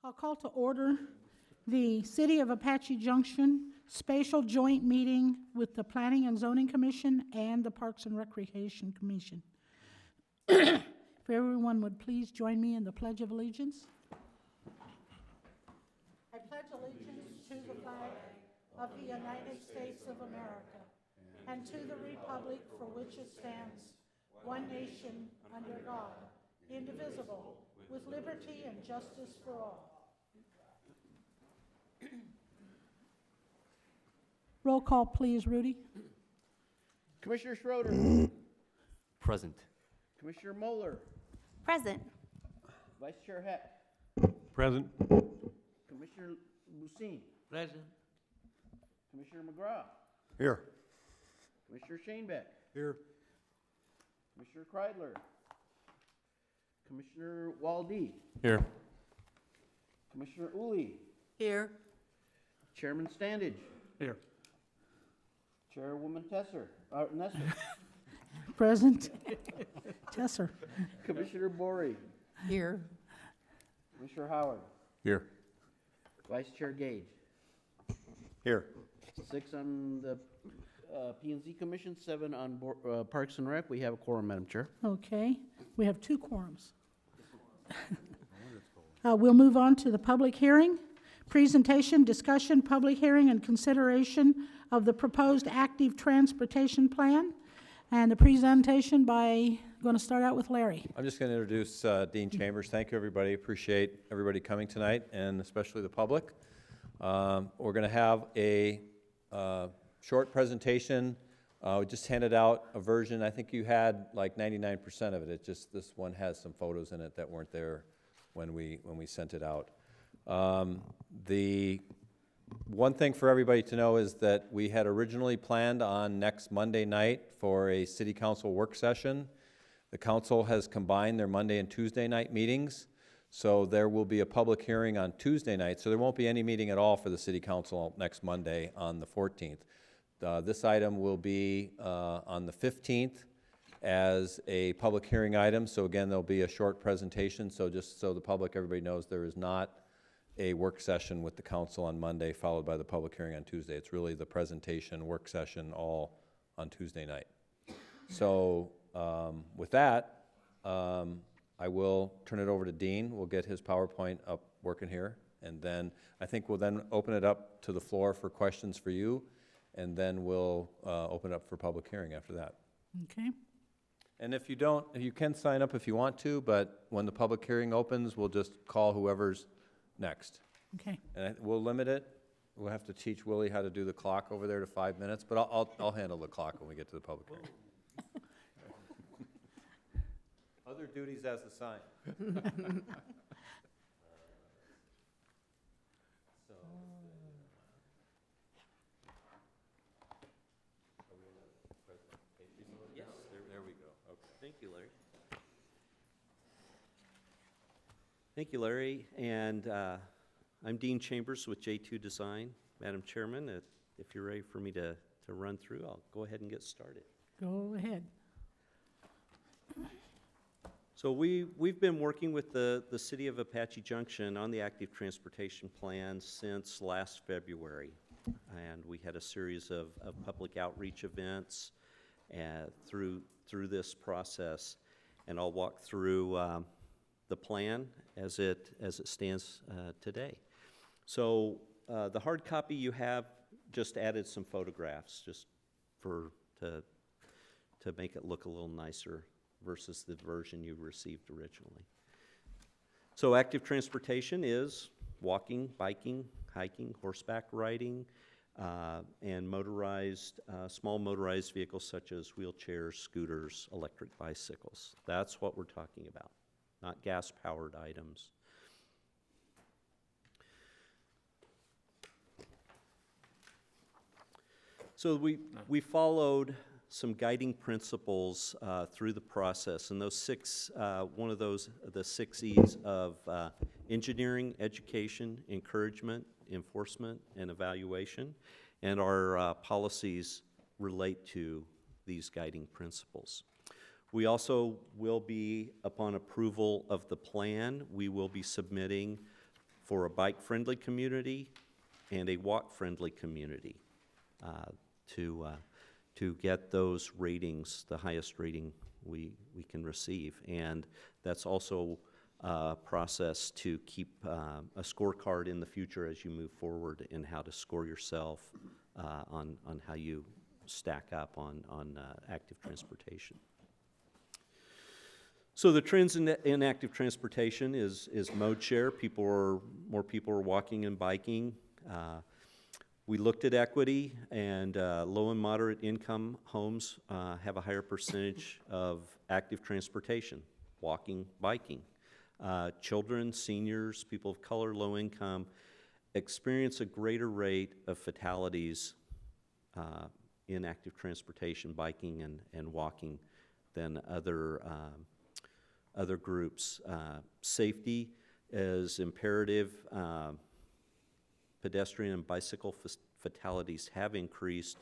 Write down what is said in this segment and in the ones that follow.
I'll call to order the City of Apache Junction Spatial Joint Meeting with the Planning and Zoning Commission and the Parks and Recreation Commission. If everyone would please join me in the Pledge of Allegiance. I pledge allegiance to the flag of the United States of America and to the republic for which it stands, one nation, under God, indivisible, with liberty and justice for all. Roll call, please, Rudy. Commissioner Schroeder. Present. Commissioner Moeller. Present. Vice Chair Heck. Present. Commissioner Lucine. Present. Commissioner McGraw. Here. Commissioner Shanebeck. Here. Commissioner Kreidler. Commissioner Waldy. Here. Commissioner Uli. Here. Chairman Standage. Here. Chairwoman Nesser. Present. Tesser. Commissioner Bory. Here. Commissioner Howard. Here. Vice Chair Gage. Here. 6 on the P&Z Commission, 7 on Parks and Rec. We have a quorum, Madam Chair. Okay, we have 2 quorums. We'll move on to the public hearing. Presentation, discussion, public hearing, and consideration of the proposed active transportation plan. And the presentation going to start out with Larry. I'm just going to introduce Dean Chambers. Thank you, everybody. Appreciate everybody coming tonight, and especially the public. We're going to have a short presentation. We just handed out a version. I think you had like 99% of it. It just, this one has some photos in it that weren't there when we sent it out. The one thing for everybody to know is that we had originally planned on next Monday night for a city council work session. The council has combined their Monday and Tuesday night meetings, so there will be a public hearing on Tuesday night, so there won't be any meeting at all for the city council next Monday on the 14th. This item will be on the 15th as a public hearing item, so again, there'll be a short presentation, so just so the public, everybody knows, there is not a work session with the council on Monday followed by the public hearing on Tuesday. It's really the presentation, work session, all on Tuesday night. So with that, I will turn it over to Dean. We'll get his PowerPoint up working here, and then I think we'll then open it up to the floor for questions for you, and then we'll open it up for public hearing after that. Okay. And if you don't, you can sign up if you want to, but when the public hearing opens, we'll just call whoever's next. Okay. And we'll limit it. We'll have to teach Willie how to do the clock over there to 5 minutes, but I'll handle the clock when we get to the public hearing. Other duties as assigned. Yes. There we go. Okay. Thank you, Larry. Thank you, Larry. And I'm Dean Chambers with J2 Design. Madam Chairman, if you're ready for me to run through, I'll go ahead and get started. Go ahead. So we've been working with the City of Apache Junction on the active transportation plan since last February. And we had a series of public outreach events through this process. And I'll walk through the plan as it stands today. So the hard copy you have just added some photographs just to make it look a little nicer versus the version you received originally. So active transportation is walking, biking, hiking, horseback riding, and motorized, small motorized vehicles such as wheelchairs, scooters, electric bicycles. That's what we're talking about, not gas-powered items. So we followed some guiding principles through the process, and those the 6 E's of engineering, education, encouragement, enforcement, and evaluation, and our policies relate to these guiding principles. We also will be, upon approval of the plan, we will be submitting for a bike-friendly community and a walk-friendly community to get those ratings, the highest rating we can receive. And that's also a process to keep a scorecard in the future as you move forward in how to score yourself on how you stack up on active transportation. So the trends in active transportation is mode share. More people are walking and biking. We looked at equity, and low and moderate income homes have a higher percentage of active transportation, walking, biking. Children, seniors, people of color, low income, experience a greater rate of fatalities in active transportation, biking and walking, than other groups. Safety is imperative. Pedestrian and bicycle fatalities have increased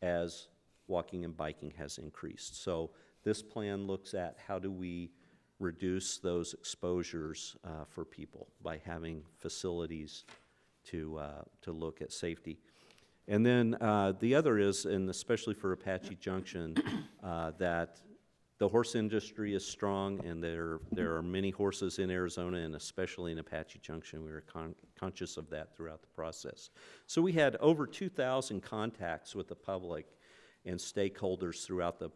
as walking and biking has increased. So this plan looks at how do we reduce those exposures for people by having facilities to look at safety. And then the other is, and especially for Apache Junction, that the horse industry is strong, and there are many horses in Arizona, and especially in Apache Junction. We were conscious of that throughout the process. So we had over 2,000 contacts with the public and stakeholders throughout the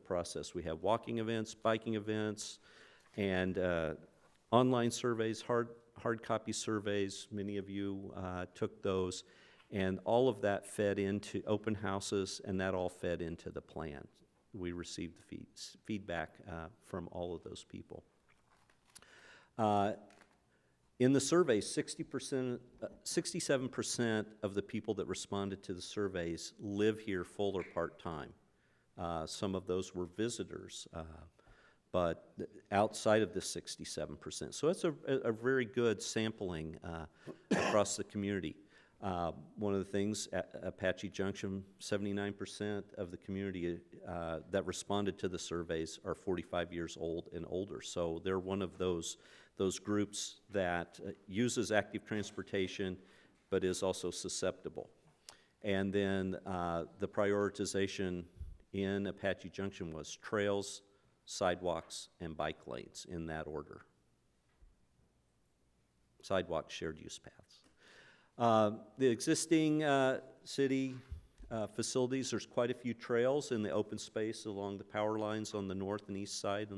process. We have walking events, biking events, and online surveys, hard copy surveys. Many of you took those, and all of that fed into open houses, and that all fed into the plan. We received the feedback from all of those people. In the survey, 67% of the people that responded to the surveys live here full or part-time. Some of those were visitors, but outside of the 67%. So it's a very good sampling across the community. One of the things at Apache Junction, 79% of the community that responded to the surveys are 45 years old and older. So they're one of those groups that uses active transportation but is also susceptible. And then the prioritization in Apache Junction was trails, sidewalks, and bike lanes in that order. Sidewalks, shared use paths. The existing city facilities, there's quite a few trails in the open space along the power lines on the north and east side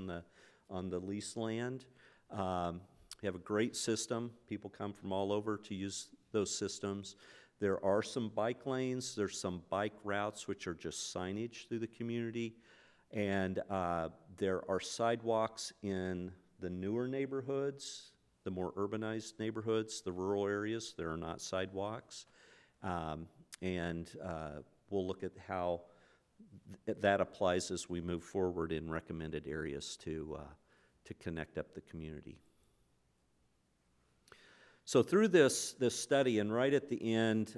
on the leased land. We have a great system. People come from all over to use those systems. There are some bike lanes. There's some bike routes which are just signage through the community. And there are sidewalks in the newer neighborhoods, the more urbanized neighborhoods, the rural areas. There are not sidewalks. And we'll look at how that applies as we move forward in recommended areas to connect up the community. So through this study, and right at the end,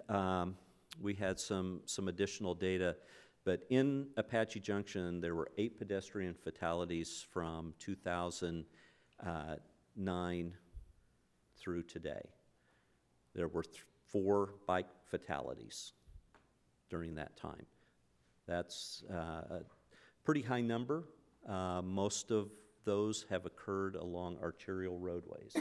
we had some additional data. But in Apache Junction, there were 8 pedestrian fatalities from 2009 through today. There were 4 bike fatalities during that time. That's a pretty high number. Most of those have occurred along arterial roadways.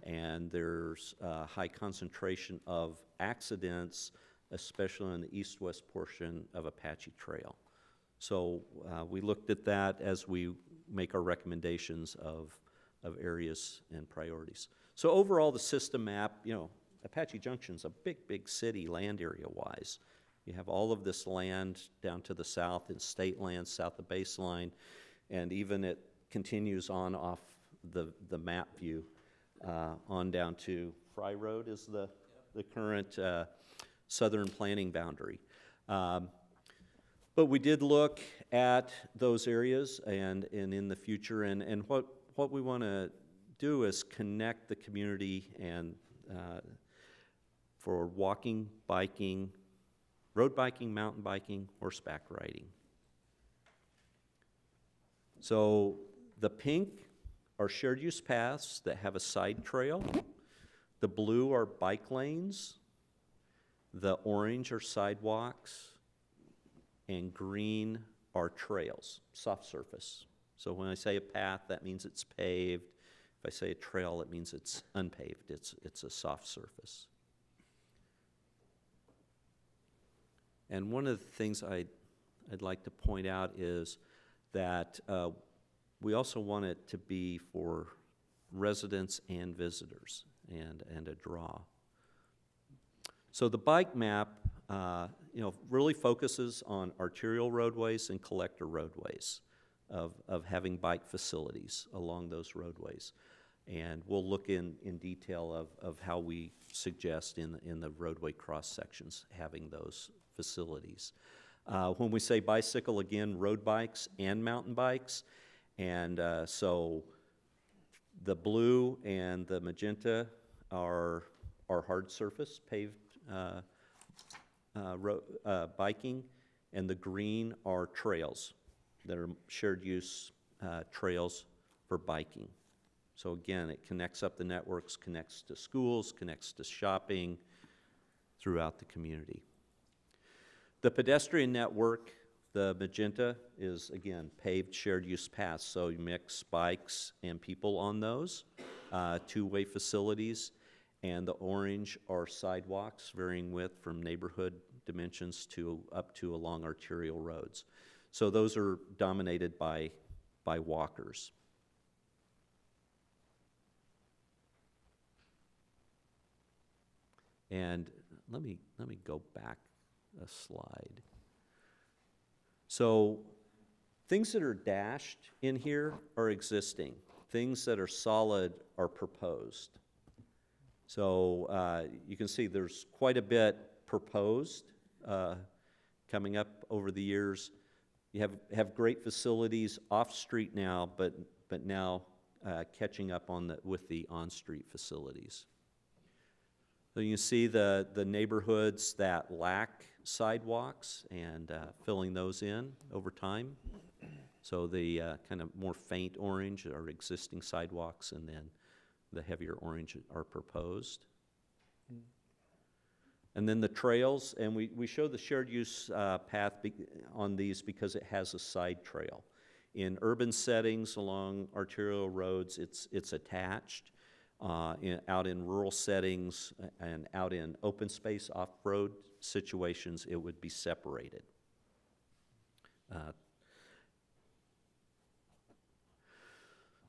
And there's a high concentration of accidents, especially on the east-west portion of Apache Trail. So we looked at that as we make our recommendations of areas and priorities. So overall, the system map, Apache Junction's a big city land area-wise. You have all of this land down to the south in state land, south of baseline, and even it continues on off the map view on down to Fry Road is the current southern planning boundary. But we did look at those areas and in the future, and what we want to do is connect the community and for walking, biking, road biking, mountain biking, horseback riding. So the pink are shared use paths that have a side trail. The blue are bike lanes, the orange are sidewalks, and green are trails, soft surface. So when I say a path, that means it's paved. If I say a trail, it means it's unpaved. It's a soft surface. And one of the things I'd like to point out is that we also want it to be for residents and visitors and a draw. So the bike map, really focuses on arterial roadways and collector roadways of having bike facilities along those roadways. And we'll look in detail of how we suggest in the roadway cross sections having those facilities. When we say bicycle, again, road bikes and mountain bikes. And so the blue and the magenta are hard surface paved biking, and the green are trails that are shared use trails for biking. So again, it connects up the networks, connects to schools, connects to shopping throughout the community. The pedestrian network, the magenta, is again paved shared use paths, so you mix bikes and people on those, two-way facilities, and the orange are sidewalks varying width from neighborhood dimensions to up to along arterial roads. So those are dominated by walkers. And let me go back a slide. So things that are dashed in here are existing. Things that are solid are proposed. So you can see there's quite a bit proposed coming up over the years. You have great facilities off-street now, but now catching up with the on-street facilities. So you see the neighborhoods that lack sidewalks and filling those in over time. So the kind of more faint orange are existing sidewalks, and then the heavier orange are proposed. And then the trails, and we show the shared use path on these because it has a side trail. In urban settings along arterial roads, it's attached. Out in rural settings and out in open space off-road situations, it would be separated.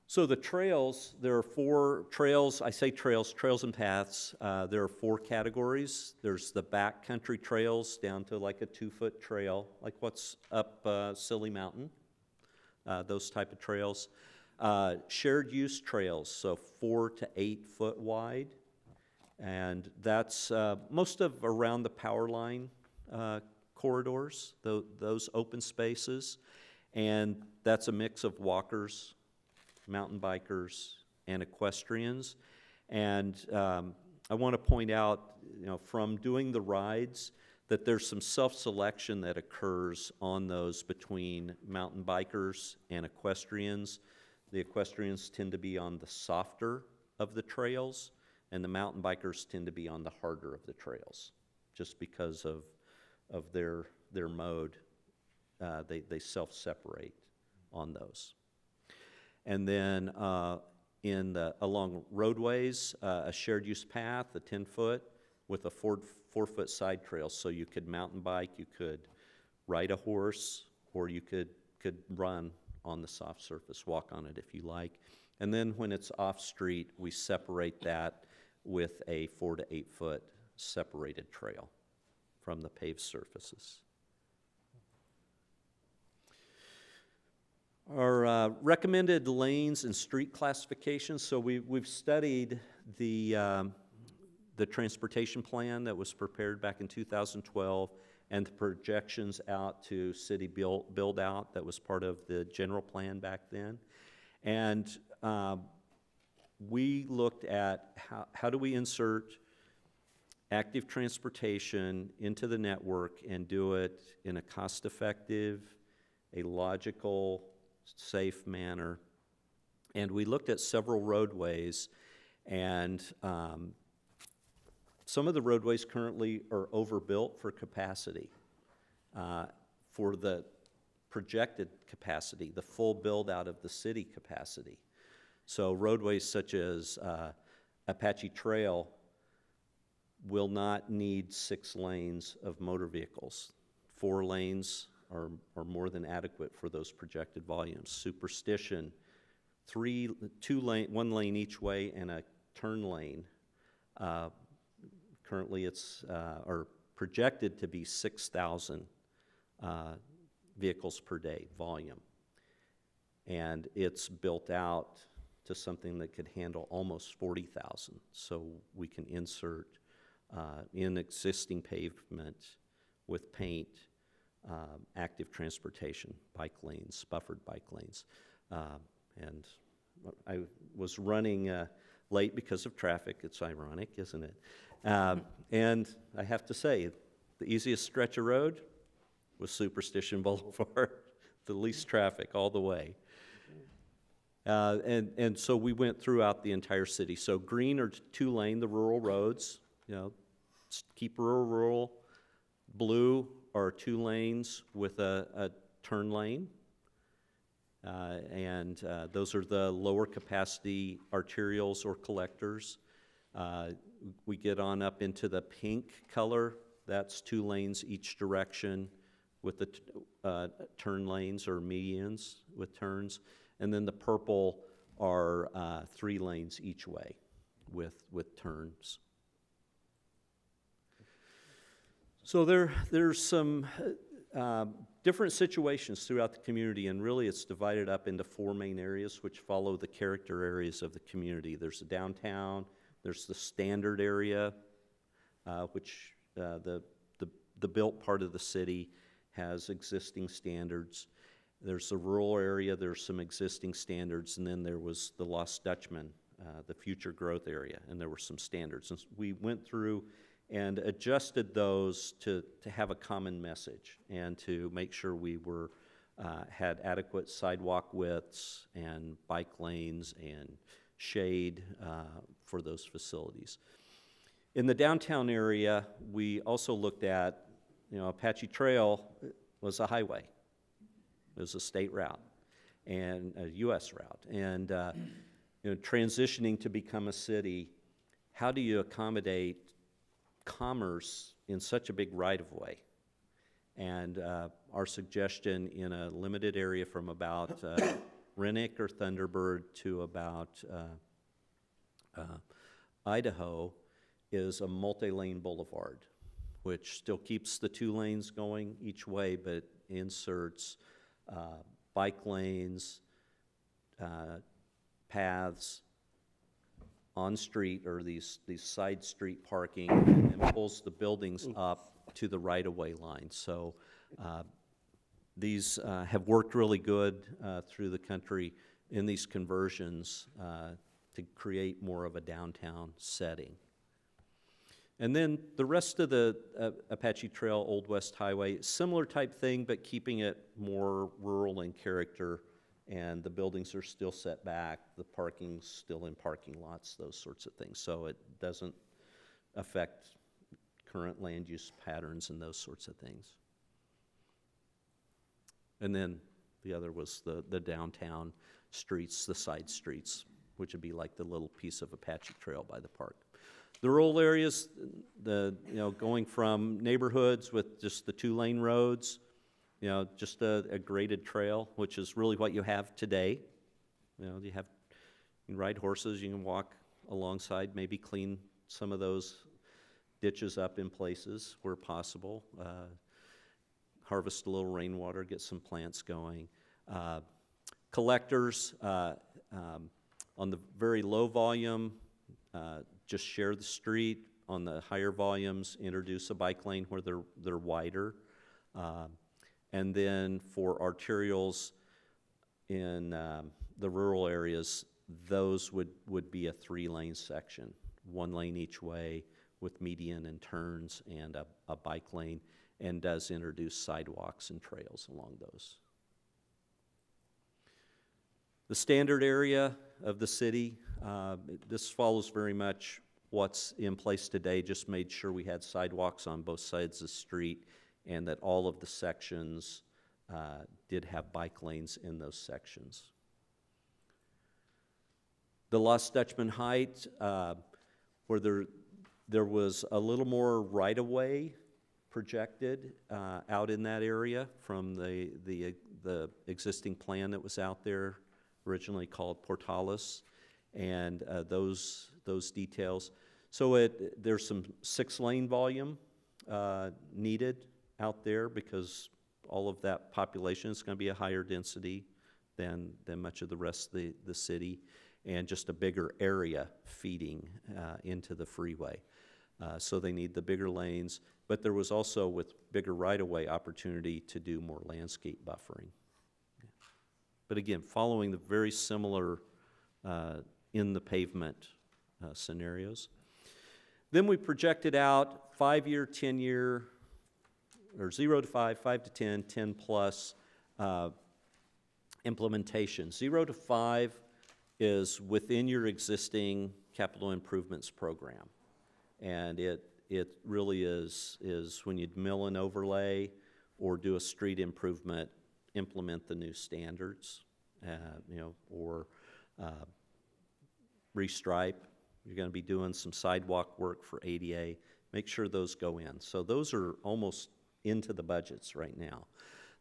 So the trails, there are 4 trails. I say trails and paths. There are 4 categories. There's the backcountry trails down to like a 2-foot trail, like what's up Silly Mountain, those type of trails. Shared use trails, so 4 to 8 foot wide, and that's most of around the power line corridors, those open spaces, and that's a mix of walkers, mountain bikers, and equestrians. And I want to point out, from doing the rides, that there's some self-selection that occurs on those between mountain bikers and equestrians. The equestrians tend to be on the softer of the trails, and the mountain bikers tend to be on the harder of the trails, just because of their mode. They self-separate on those. And then along roadways, a shared use path, a 10-foot, with a 4-foot side trail, so you could mountain bike, you could ride a horse, or you could run on the soft surface, walk on it if you like. And then when it's off-street, we separate that with a 4 to 8 foot separated trail from the paved surfaces. Our recommended lanes and street classifications. So we've studied the transportation plan that was prepared back in 2012, and the projections out to city build out that was part of the general plan back then. And we looked at how do we insert active transportation into the network and do it in a cost-effective, a logical, safe manner. And we looked at several roadways, and some of the roadways currently are overbuilt for capacity, for the projected capacity, the full build-out of the city capacity. So roadways such as Apache Trail will not need 6 lanes of motor vehicles. 4 lanes are more than adequate for those projected volumes. Superstition, 1 lane each way and a turn lane. Currently it's, or projected to be 6,000 vehicles per day volume. And it's built out to something that could handle almost 40,000. So we can insert in existing pavement with paint, active transportation, bike lanes, buffered bike lanes. And I was running late because of traffic. It's ironic, isn't it? And I have to say, the easiest stretch of road was Superstition Boulevard, the least traffic all the way. And so we went throughout the entire city. So green are 2-lane, the rural roads, you know, keep rural. Blue are 2 lanes with a turn lane. And those are the lower capacity arterials or collectors. We get on up into the pink color. That's 2 lanes each direction with the turn lanes or medians with turns. And then the purple are 3 lanes each way with turns. So there's some different situations throughout the community, and really it's divided up into 4 main areas which follow the character areas of the community. There's the downtown, there's the standard area, which the built part of the city has existing standards. There's the rural area, there's some existing standards, and then there was the Lost Dutchman, the future growth area, and there were some standards. And we went through and adjusted those to have a common message and to make sure we were had adequate sidewalk widths and bike lanes and shade for those facilities. In the downtown area, we also looked at, you know, Apache Trail was a highway. It was a state route and a U.S. route. And you know, transitioning to become a city, how do you accommodate commerce in such a big right-of-way? And our suggestion in a limited area from about Rennick or Thunderbird to about Idaho is a multi-lane boulevard, which still keeps the 2 lanes going each way, but inserts bike lanes, paths, on street or these side street parking, and pulls the buildings up to the right-of-way line. So these have worked really good through the country in these conversions to create more of a downtown setting. And then the rest of the Apache Trail Old West Highway, similar type thing, but keeping it more rural in character, and the buildings are still set back, the parking's still in parking lots, those sorts of things. So it doesn't affect current land use patterns and those sorts of things. And then the other was the downtown streets, the side streets, which would be like the little piece of Apache Trail by the park. The rural areas, going from neighborhoods with just the 2-lane roads, you know, just a graded trail, which is really what you have today. You know, you can ride horses, you can walk alongside, maybe clean some of those ditches up in places where possible, harvest a little rainwater, get some plants going. Collectors on the very low volume, just share the street. On the higher volumes, introduce a bike lane where they're wider. And then for arterials in the rural areas, those would be a 3-lane section, 1 lane each way with median and turns and a bike lane, and does introduce sidewalks and trails along those. The standard area of the city, this follows very much what's in place today, just made sure we had sidewalks on both sides of the street and that all of the sections did have bike lanes in those sections. The Lost Dutchman Height, where there was a little more right-of-way projected out in that area from the existing plan that was out there, originally called Portales, and those details. So there's some 6-lane volume needed out there because all of that population is going to be a higher density than much of the rest of the city, and just a bigger area feeding into the freeway. So they need the bigger lanes, but there was also, with bigger right-of-way, opportunity to do more landscape buffering. But again, following the very similar in the pavement scenarios. Then we projected out 5-year, 10-year, or 0 to 5, 5 to 10, 10 plus implementation. 0 to 5 is within your existing capital improvements program. And it really is when you mill and overlay or do a street improvement, implement the new standards, or restripe. You're going to be doing some sidewalk work for ADA. Make sure those go in. So those are almost into the budgets right now.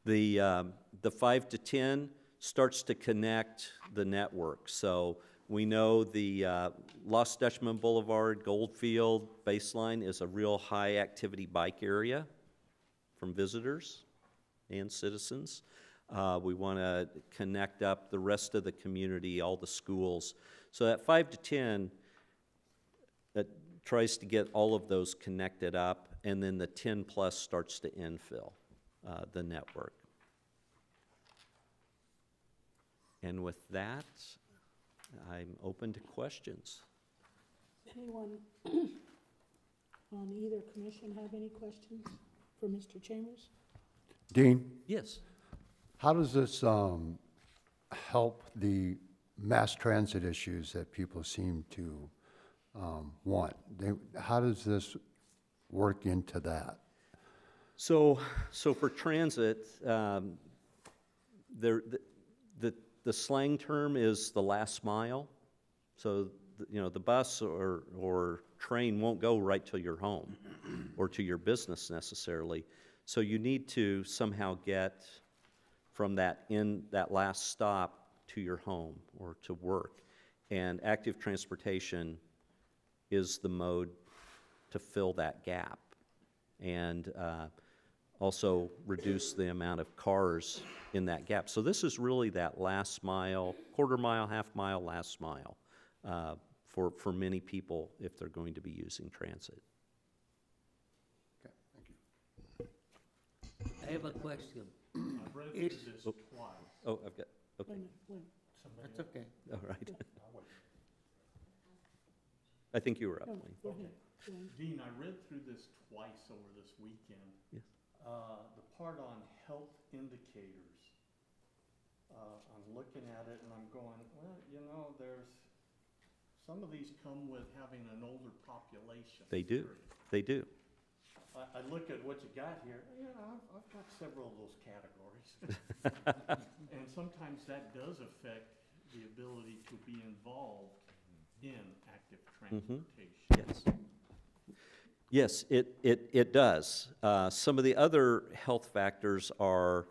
The 5 to 10 starts to connect the network. So we know the Lost Dutchman Boulevard, Goldfield baseline is a real high activity bike area from visitors and citizens. We want to connect up the rest of the community, all the schools. So that 5 to 10 that tries to get all of those connected up, and then the 10 plus starts to infill the network. And with that, I'm open to questions. Anyone on either commission have any questions for Mr. Chambers? Dean, Yes. how does this help the mass transit issues that people seem to want? How does this work into that? So for transit, the slang term is the last mile. So the bus or train won't go right to your home or to your business necessarily. So you need to somehow get from that last stop to your home or to work. And active transportation is the mode to fill that gap and also reduce the amount of cars in that gap. So this is really that last mile, quarter mile, half mile, last mile for many people if they're going to be using transit. Okay, thank you. I have a question. I've read through this twice. Oh, I've got, okay, That's okay. all right. I think you were up, Wayne. Go ahead. Dean, I read through this twice over this weekend. Yes. The part on health indicators. I'm looking at it and I'm going, well, there's, some of these come with having an older population. They do, they do. I look at what you got here, I've got several of those categories. And sometimes that does affect the ability to be involved in active transportation. Yes. Yes, it does. Some of the other health factors are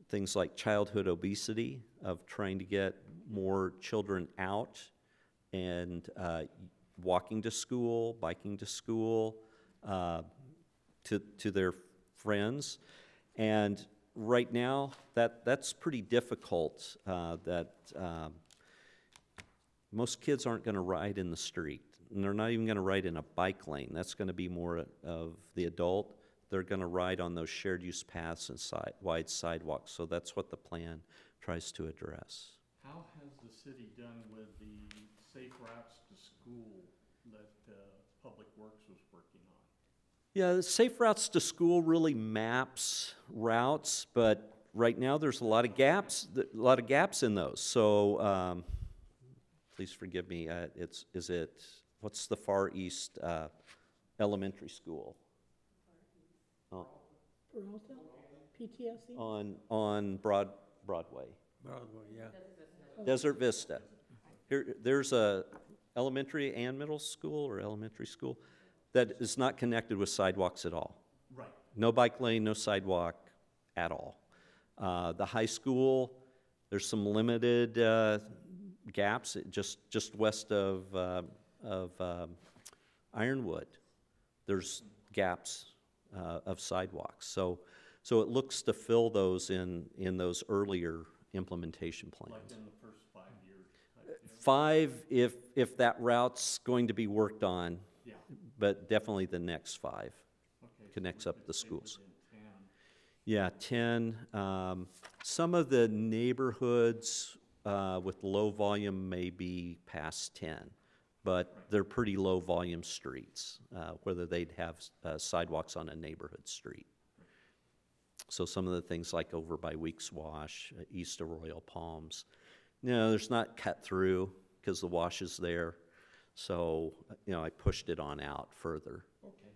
things like childhood obesity, of trying to get more children out and walking to school, biking to school, to their friends. And right now, that's pretty difficult. Most kids aren't going to ride in the street, and they're not even going to ride in a bike lane. That's going to be more of the adult. They're going to ride on those shared use paths and wide sidewalks. So that's what the plan tries to address. How has the city done with the safe routes to school that Public Works was working on? Yeah, the Safe Routes to School really maps routes, but right now there's a lot of gaps in those. So please forgive me. what's the far east elementary school? Peralta, PTSD? On Broadway. Broadway, yeah. Desert Vista. There's a elementary and middle school or elementary school that is not connected with sidewalks at all. Right. No bike lane, no sidewalk at all. The high school, there's some limited gaps just west of Ironwood. There's gaps of sidewalks. So it looks to fill those in those earlier implementation plans. Like in the first 5 years. type deal. 5 if that route's going to be worked on, Yeah, but definitely the next 5 okay. so connects we up could the say schools. within 10. Yeah, 10. Some of the neighborhoods with low volume may be past 10, but they're pretty low volume streets, whether they'd have sidewalks on a neighborhood street. So some of the things like over by Weeks Wash, east of Royal Palms, no, there's not cut through because the wash is there. So, I pushed it on out further. Okay.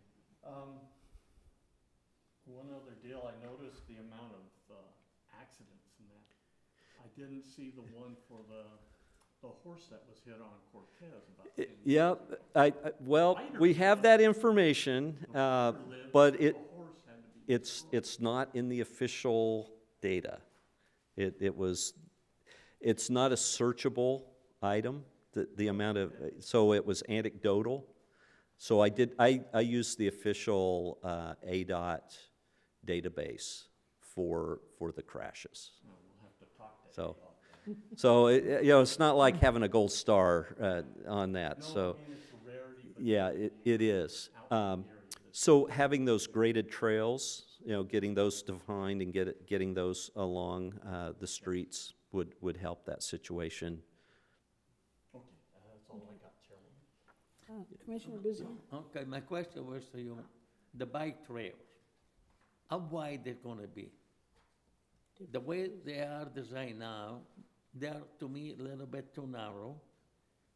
One other deal, I noticed the amount of accidents in that. I didn't see the one for the horse that was hit on Cortez about 10 years Yep, well, we have that information, but The horse had to be. it's not in the official data. It's not a searchable item, the amount of, so it was anecdotal. So I used the official ADOT database for the crashes. We'll have to talk to So, ADOT. so it's not like having a gold star on that, so. And it's a rarity, but Yeah, it is. out in the area So having those graded trails, getting those defined and getting those along the streets would help that situation. okay, that's all I got, Chairman. Commissioner Busy? Okay, my question was to you, the bike trails, how wide they're gonna be? The way they are designed now, they are, to me, a little bit too narrow,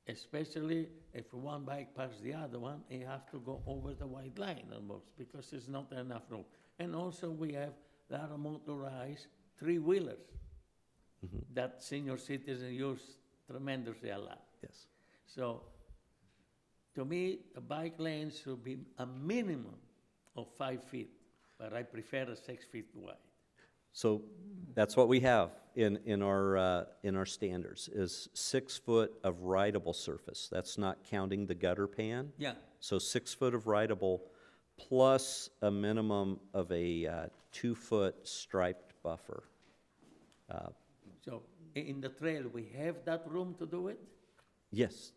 especially if one bike passes the other one, you have to go over the white line almost, because there's not enough room. And also, we have a lot of motorized three-wheelers that senior citizens use tremendously a lot. Yes. So, to me, the bike lanes should be a minimum of 5 feet, but I prefer a 6 feet wide. So that's what we have in our standards, is 6 foot of rideable surface. That's not counting the gutter pan. Yeah, So 6 foot of rideable plus a minimum of a 2 foot striped buffer. so in the trail, we have that room to do it? Yes,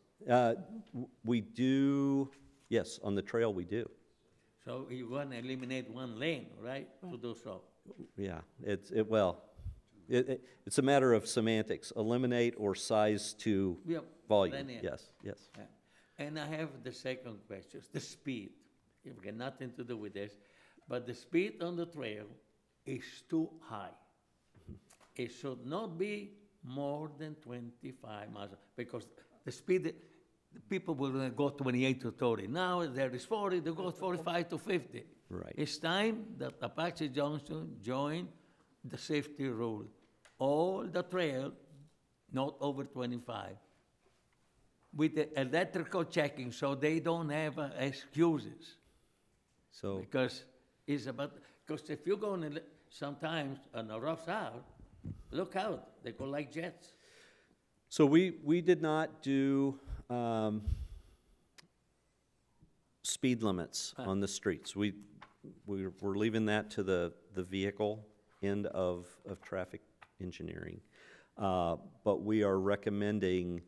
we do, yes, on the trail we do. So you want to eliminate one lane, right, to do so? Yeah, it's a matter of semantics, eliminate or size to Yep, volume, linear. yes. Yeah. And I have the second question, the speed. It got nothing to do with this, but the speed on the trail is too high. It should not be more than 25 miles, because the speed, people will go 28 to 30. Now there is 40, they go 45 to 50. Right. It's time that Apache Junction join the safety rule. All the trail, not over 25. With the electrical checking, so they don't have excuses. So, Because it's about, because if you're going sometimes on a rough out, look out, they go like jets. so we did not do speed limits on the streets. We're leaving that to the vehicle end of traffic engineering. But we are recommending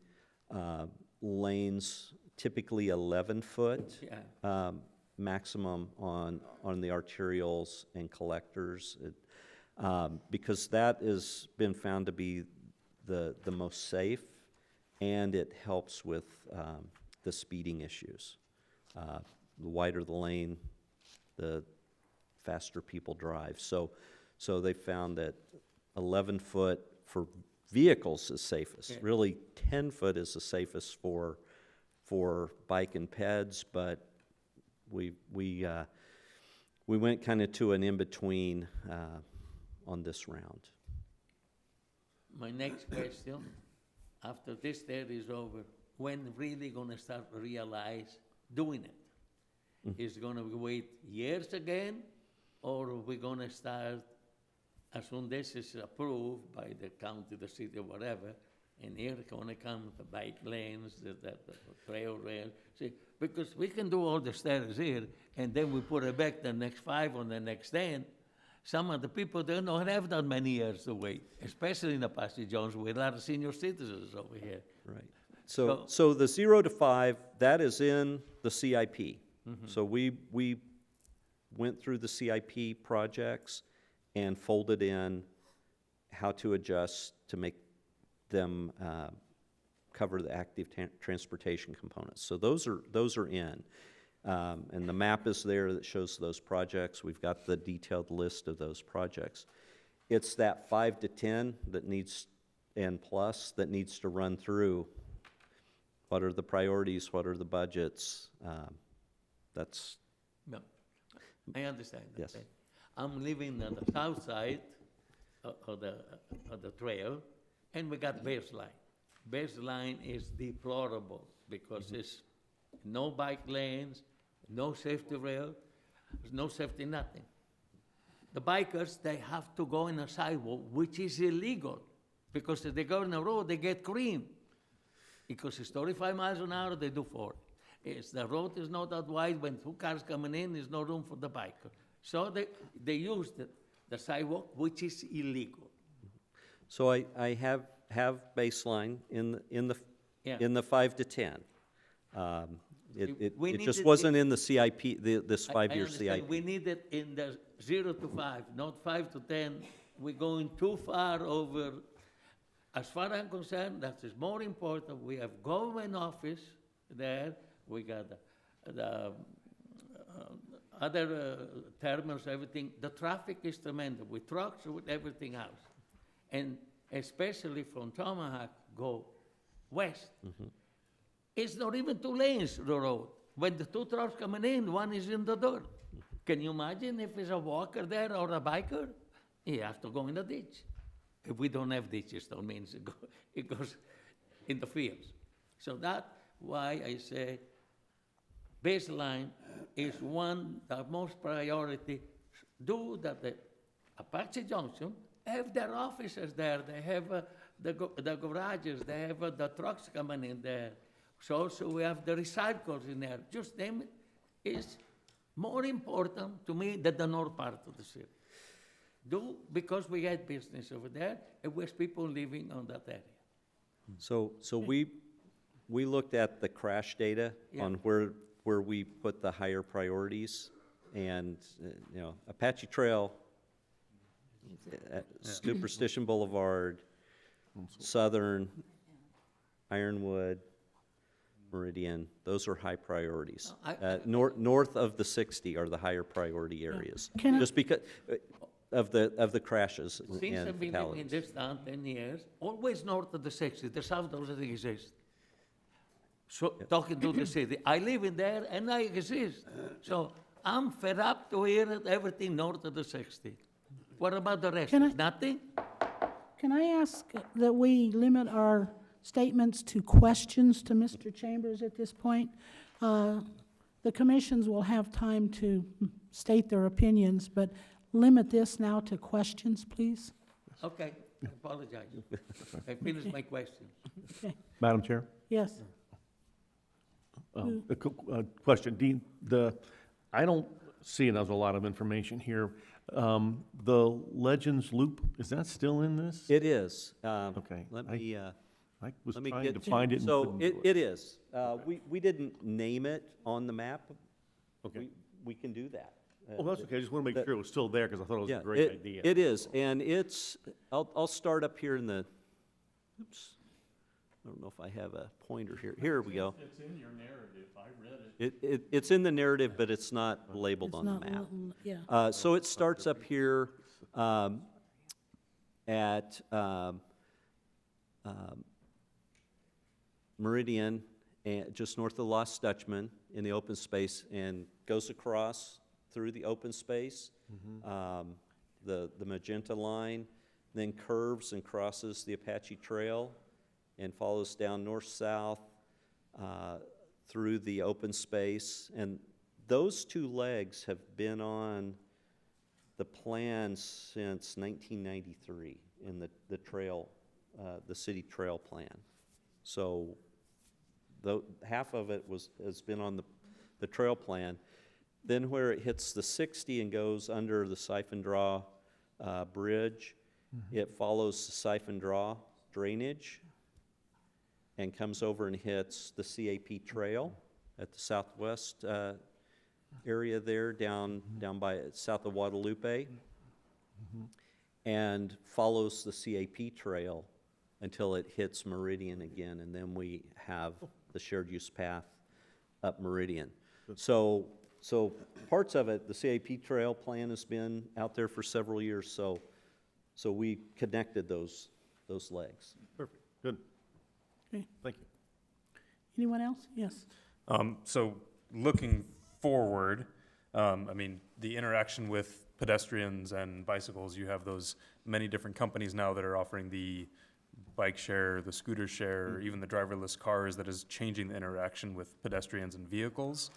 lanes typically 11 foot. Yeah. Maximum on the arterials and collectors, because that has been found to be the most safe, and it helps with the speeding issues. The wider the lane, the faster people drive. So they found that 11 foot for vehicles is safest. Yeah. Really, 10 foot is the safest for for bike and peds, but we went kind of to an in-between on this round. My next question, after this there is over, when really gonna start realize doing it? Is gonna wait years again, or we gonna start as soon this is approved by the county, the city, or whatever, and here gonna come the bike lanes, the trail rail, see, because we can do all the stairs here, and then we put it back the next 5 or the next 10. Some of the people, they don't have that many years to wait, especially in Apache Junction with a lot of senior citizens over here. Right. So the 0 to 5, that is in the CIP. So we went through the CIP projects and folded in how to adjust to make them cover the active transportation components. So those are in. And the map is there that shows those projects. We've got the detailed list of those projects. It's that 5 to 10 that needs, and plus, that needs to run through. What are the priorities? What are the budgets? That's, No, I understand that. Yes. I'm living on the south side of the trail, and we got baseline. Baseline is deplorable because it's no bike lanes, no safety rail, no safety nothing. The bikers, they have to go in a sidewalk, which is illegal, because if they go in a road, they get creamed. Because it's 35 miles an hour, they do 40. The road is not that wide. When 2 cars coming in, there's no room for the biker. So they use the sidewalk, which is illegal. so I have baseline in the 5 to 10. We It just needed wasn't in the CIP, this I 5-year understand. CIP. We need it in the 0 to 5, not 5 to 10. We're going too far over. As far as I'm concerned, that is more important. We have government office there. We got the other terminals, everything. The traffic is tremendous with trucks, with everything else. And especially from Tomahawk go west. It's not even 2 lanes, the road. When the 2 trucks coming in, one is in the door. Can you imagine if there's a walker there or a biker? He has to go in the ditch. If we don't have ditches, that means it goes in the fields. So that's why I say baseline is one, the most priority. Do that the Apache Junction have their offices there. They have the garages. They have the trucks coming in there. So also we have the recycles in there. Just them is more important to me than the north part of the city. Because we had business over there, and there's people living on that area. So we looked at the crash data Yeah. on where we put the higher priorities, and Apache Trail, Superstition Boulevard, Southern, Ironwood, Meridian, those are high priorities. North of the 60 are the higher priority areas. Can I- Just because of the crashes Since and I've been living in fatalities. this town 10 years, always north of the 60, the south doesn't exist. So, talking to the city, I live in there and I exist. So, I'm fed up to hear everything north of the 60. What about the rest? Can I- Nothing? Can I ask that we limit our statements to questions to Mr. Chambers at this point? The commissions will have time to state their opinions, but limit this now to questions, please. Okay, I apologize. I finished my question. Madam Chair, Yes. a question. Dean, I don't see, and there's a lot of information here. The Legends Loop, is that still in this? It is. Okay. Let me. I was Let me trying get to find it and So couldn't do it is. We didn't name it on the map. Okay. We can do that. Well, that's okay. I just want to make that- sure it was still there because I thought it was Yeah, a great idea. It is, and I'll start up here in the, oops. I don't know if I have a pointer here. Here we go. It's in your narrative, I read it. It's in the narrative, but it's not labeled It's on the not, map. yeah. So it starts up here at Meridian and just north of Lost Dutchman in the open space, and goes across through the open space, the magenta line, then curves and crosses the Apache Trail and follows down north-south through the open space. And those two legs have been on the plan since 1993 in the trail, the city trail plan. So half of it has been on the trail plan. Then where it hits the 60 and goes under the Siphon Draw bridge, it follows the Siphon Draw drainage and comes over and hits the CAP trail at the southwest area there, down by south of Guadalupe, and follows the CAP trail until it hits Meridian again, and then we have the shared use path up Meridian. So parts of it, the CAP trail plan has been out there for several years, so we connected those legs. Perfect, good. Okay. Thank you. Anyone else? Yes. So looking forward, I mean, the interaction with pedestrians and bicycles, you have those many different companies now that are offering the bike share, the scooter share, even the driverless cars, that is changing the interaction with pedestrians and vehicles.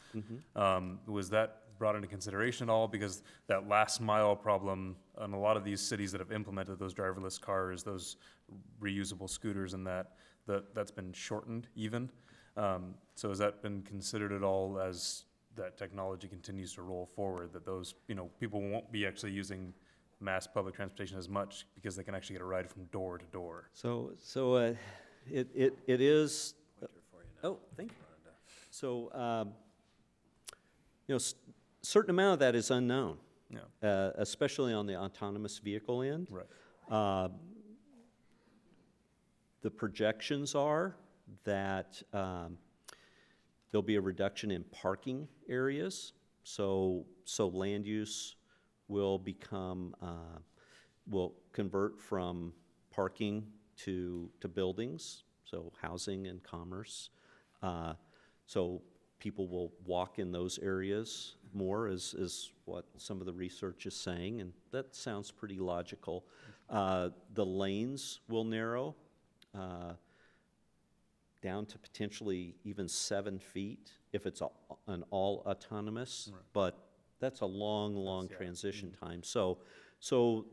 Was that brought into consideration at all? Because that last mile problem in a lot of these cities that have implemented those driverless cars, those reusable scooters and that's been shortened even. So has that been considered at all as that technology continues to roll forward, that those, people won't be actually using mass public transportation as much because they can actually get a ride from door to door? So it is. Oh, thank you. So certain amount of that is unknown, especially on the autonomous vehicle end. Right. The projections are that there'll be a reduction in parking areas, so land use will convert from parking to buildings, so housing and commerce. So people will walk in those areas more, is what some of the research is saying, and that sounds pretty logical. The lanes will narrow down to potentially even 7 feet if it's an all autonomous, but that's a long transition time. So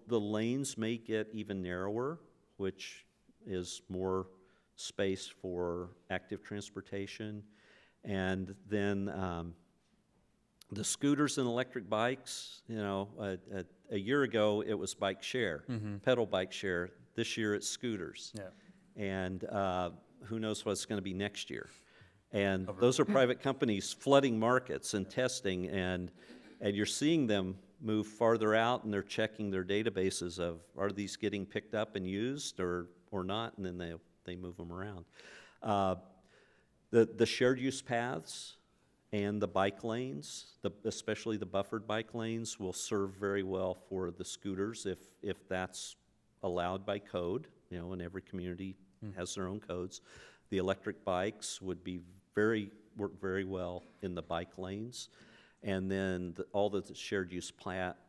the lanes may get even narrower, which is more space for active transportation. And then the scooters and electric bikes, a year ago it was bike share, pedal bike share. This year it's scooters. Yeah. And who knows what it's going to be next year. And those are private companies flooding markets and testing, and you're seeing them move farther out, and they're checking their databases of, are these getting picked up and used or not, and then they move them around. The shared use paths and the bike lanes, especially the buffered bike lanes, will serve very well for the scooters if that's allowed by code, and every community has their own codes. The electric bikes would be work very well in the bike lanes. And then all the shared use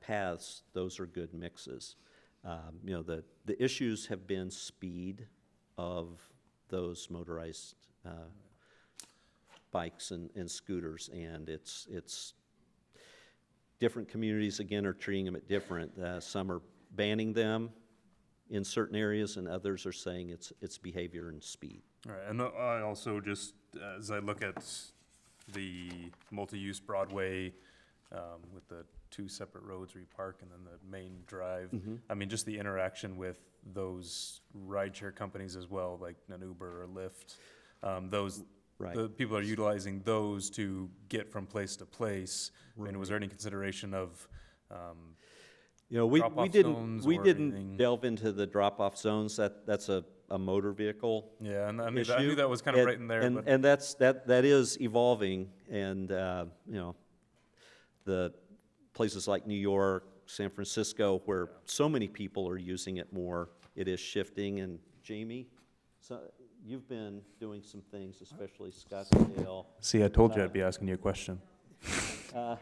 paths, those are good mixes. The issues have been speed of those motorized bikes and scooters, and it's different communities, again, are treating them at different. Some are banning them in certain areas, and others are saying it's behavior and speed. All right, and I also just, as I look at the multi-use Broadway with the 2 separate roads where you park and then the main drive, I mean, just the interaction with those rideshare companies as well, like an Uber or Lyft, the people are utilizing those to get from place to place. I mean, was there any consideration of we didn't anything? delve into the drop-off zones. That's a motor vehicle. Yeah, and I knew issue. that was kind of right in there. And that is evolving, and the places like New York, San Francisco, where so many people are using it more, it is shifting. And Jamie, you've been doing some things, especially Scottsdale, See, I told you I'd be asking you a question. that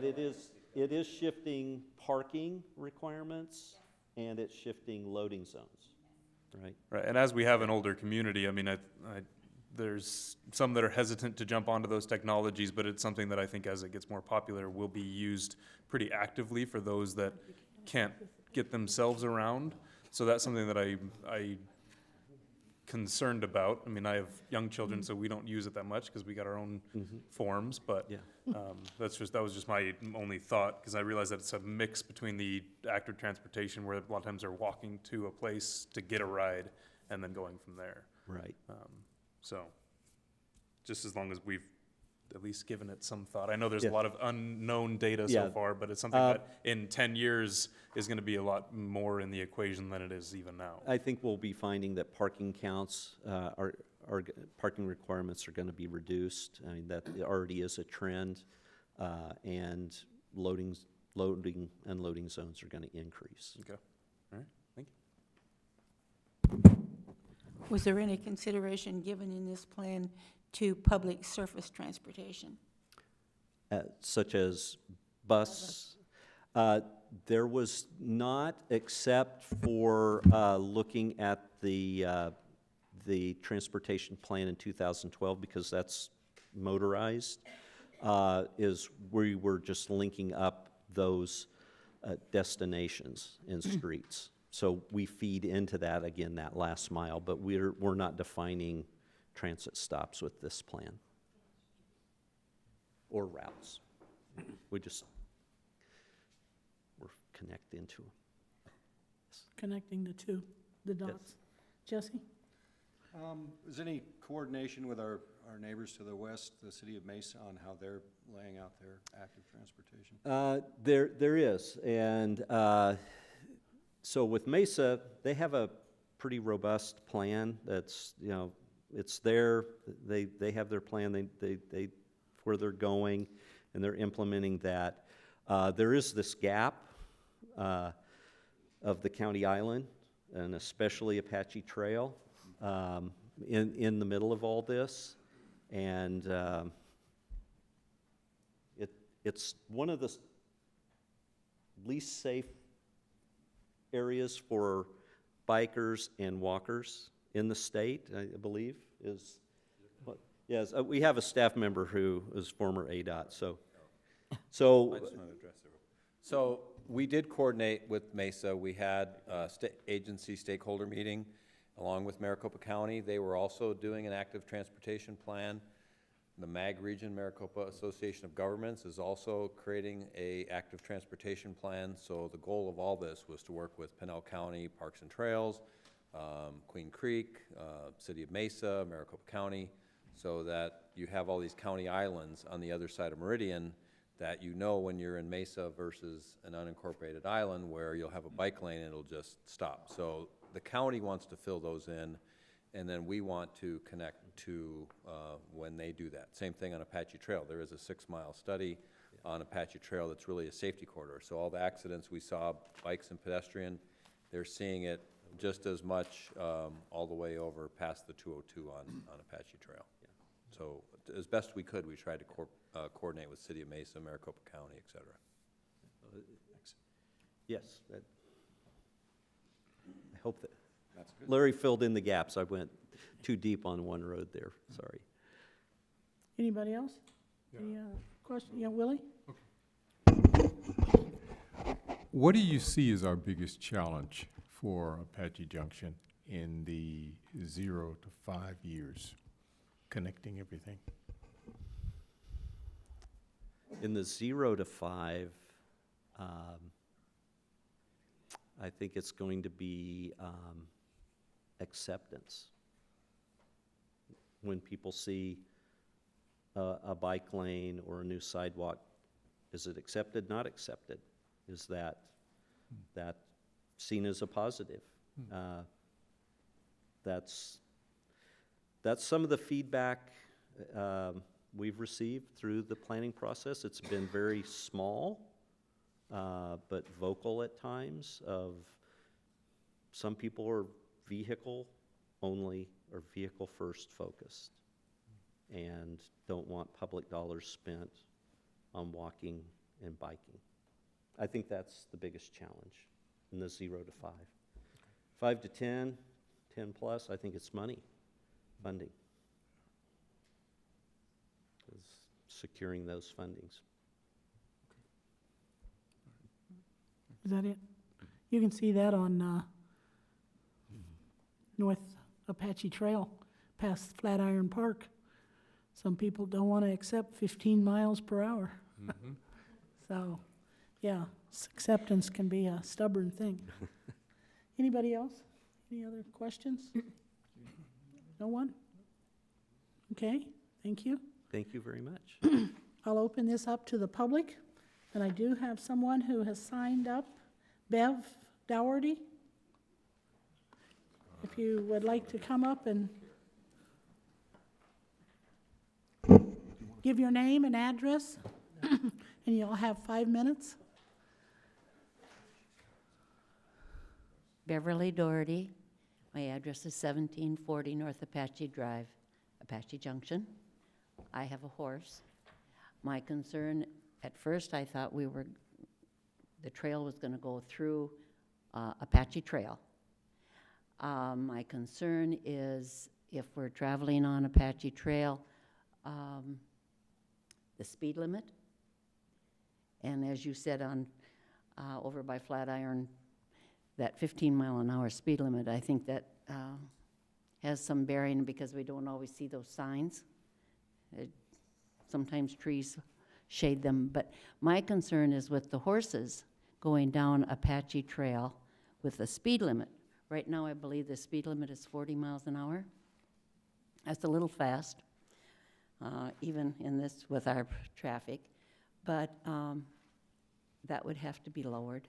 it is shifting parking requirements and it's shifting loading zones, right? Right, and as we have an older community, I mean, there's some that are hesitant to jump onto those technologies, but it's something that I think as it gets more popular will be used pretty actively for those that can't get themselves around. So that's something that I concerned about. I mean, I have young children, so we don't use it that much because we got our own forms, but Yeah. that was just my only thought, because I realize that it's a mix between the active transportation where a lot of times they're walking to a place to get a ride and then going from there. Right. So, just as long as we've at least given it some thought. I know there's Yeah. a lot of unknown data Yeah. so far, but it's something that in 10 years is going to be a lot more in the equation than it is even now. I think we'll be finding that parking counts, parking requirements are gonna be reduced. I mean, that already is a trend, and loading, unloading zones are gonna increase. Okay, all right, thank you. Was there any consideration given in this plan to public surface transportation? Such as bus. There was not, except for looking at the transportation plan in 2012, because that's motorized, is we were just linking up those destinations and streets. So we feed into that again, that last mile, but we're not defining transit stops with this plan or routes. We're connecting to them. Connecting the two, the dots. Jesse? Is there any coordination with our neighbors to the west, the city of Mesa, on how they're laying out their active transportation? There is, and so with Mesa, they have a pretty robust plan that's, you know, it's there, they have their plan, they where they're going, and they're implementing that. There is this gap of the county island, and especially Apache Trail, in the middle of all this, and it's one of the least safe areas for bikers and walkers in the state, I believe, is, yes, we have a staff member who is former ADOT, so. I just want to address it. So we did coordinate with Mesa. We had a agency stakeholder meeting along with Maricopa County. They were also doing an active transportation plan. The MAG region, Maricopa Association of Governments, is also creating a active transportation plan. So the goal of all this was to work with Pinal County Parks and Trails, Queen Creek, City of Mesa, Maricopa County, so that you have all these county islands on the other side of Meridian that you know when you're in Mesa versus an unincorporated island where you'll have a bike lane and it'll just stop. So the county wants to fill those in, and then we want to connect to when they do that. Same thing on Apache Trail. There is a 6-mile study on Apache Trail that's really a safety corridor. So all the accidents we saw, bikes and pedestrian, they're seeing it just as much all the way over past the 202 on Apache Trail. Yeah. So as best we could, we tried to coordinate with City of Mesa, Maricopa County, et cetera. Yes. I hope that Larry filled in the gaps. I went too deep on one road there, sorry. Anybody else? Any question? Yeah, Willie? What do you see as our biggest challenge for Apache Junction in the 0 to 5 years, connecting everything? In the 0 to 5, I think it's going to be acceptance. When people see a bike lane or a new sidewalk, is it accepted, not accepted? Is that seen as a positive? That's some of the feedback we've received through the planning process. It's been very small, but vocal at times. Of some people are vehicle only or vehicle first focused and don't want public dollars spent on walking and biking. I think that's the biggest challenge in the 0 to 5. 5 to 10, 10 plus, I think it's money, funding. Is securing those fundings. Is that it? You can see that on North Apache Trail past Flatiron Park. Some people don't want to accept 15 miles per hour. So, yeah, acceptance can be a stubborn thing. Anybody else? Any other questions? No one? Okay, thank you. Thank you very much. I'll open this up to the public, and I do have someone who has signed up, Bev Dougherty. If you would like to come up and give your name and address, and you'll have 5 minutes. Beverly Doherty. My address is 1740 North Apache Drive, Apache Junction. I have a horse. My concern, at first I thought the trail was going to go through Apache Trail. My concern is if we're traveling on Apache Trail, the speed limit. And as you said over by Flatiron, that 15-mile-an-hour speed limit, I think that has some bearing because we don't always see those signs. Sometimes trees shade them, but my concern is with the horses going down Apache Trail with the speed limit. Right now, I believe the speed limit is 40 miles an hour. That's a little fast, even in this with our traffic, but that would have to be lowered.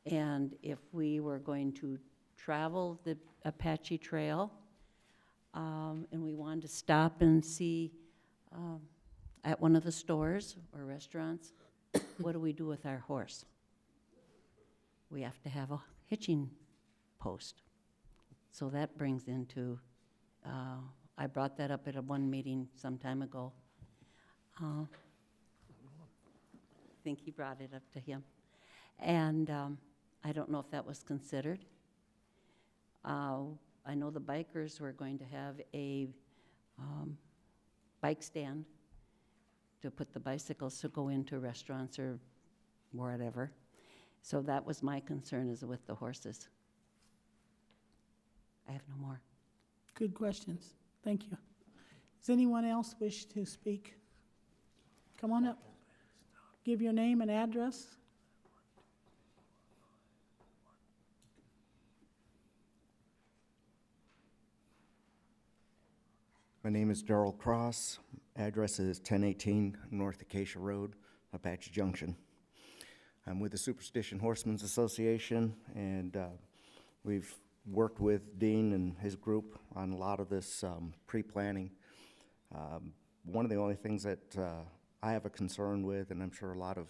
And if we were going to travel the Apache Trail, and we wanted to stop and see at one of the stores or restaurants, what do we do with our horse? We have to have a hitching post. So that brings into, I brought that up at one meeting some time ago. I think he brought it up to him. And I don't know if that was considered. I know the bikers were going to have a bike stand to put the bicycles to go into restaurants or whatever. So that was my concern, is with the horses. I have no more. Good questions. Thank you. Does anyone else wish to speak? Come on up. Give your name and address. My name is Darrell Cross. Address is 1018 North Acacia Road, Apache Junction. I'm with the Superstition Horsemen's Association, and we've worked with Dean and his group on a lot of this pre-planning. One of the only things that I have a concern with, and I'm sure a lot of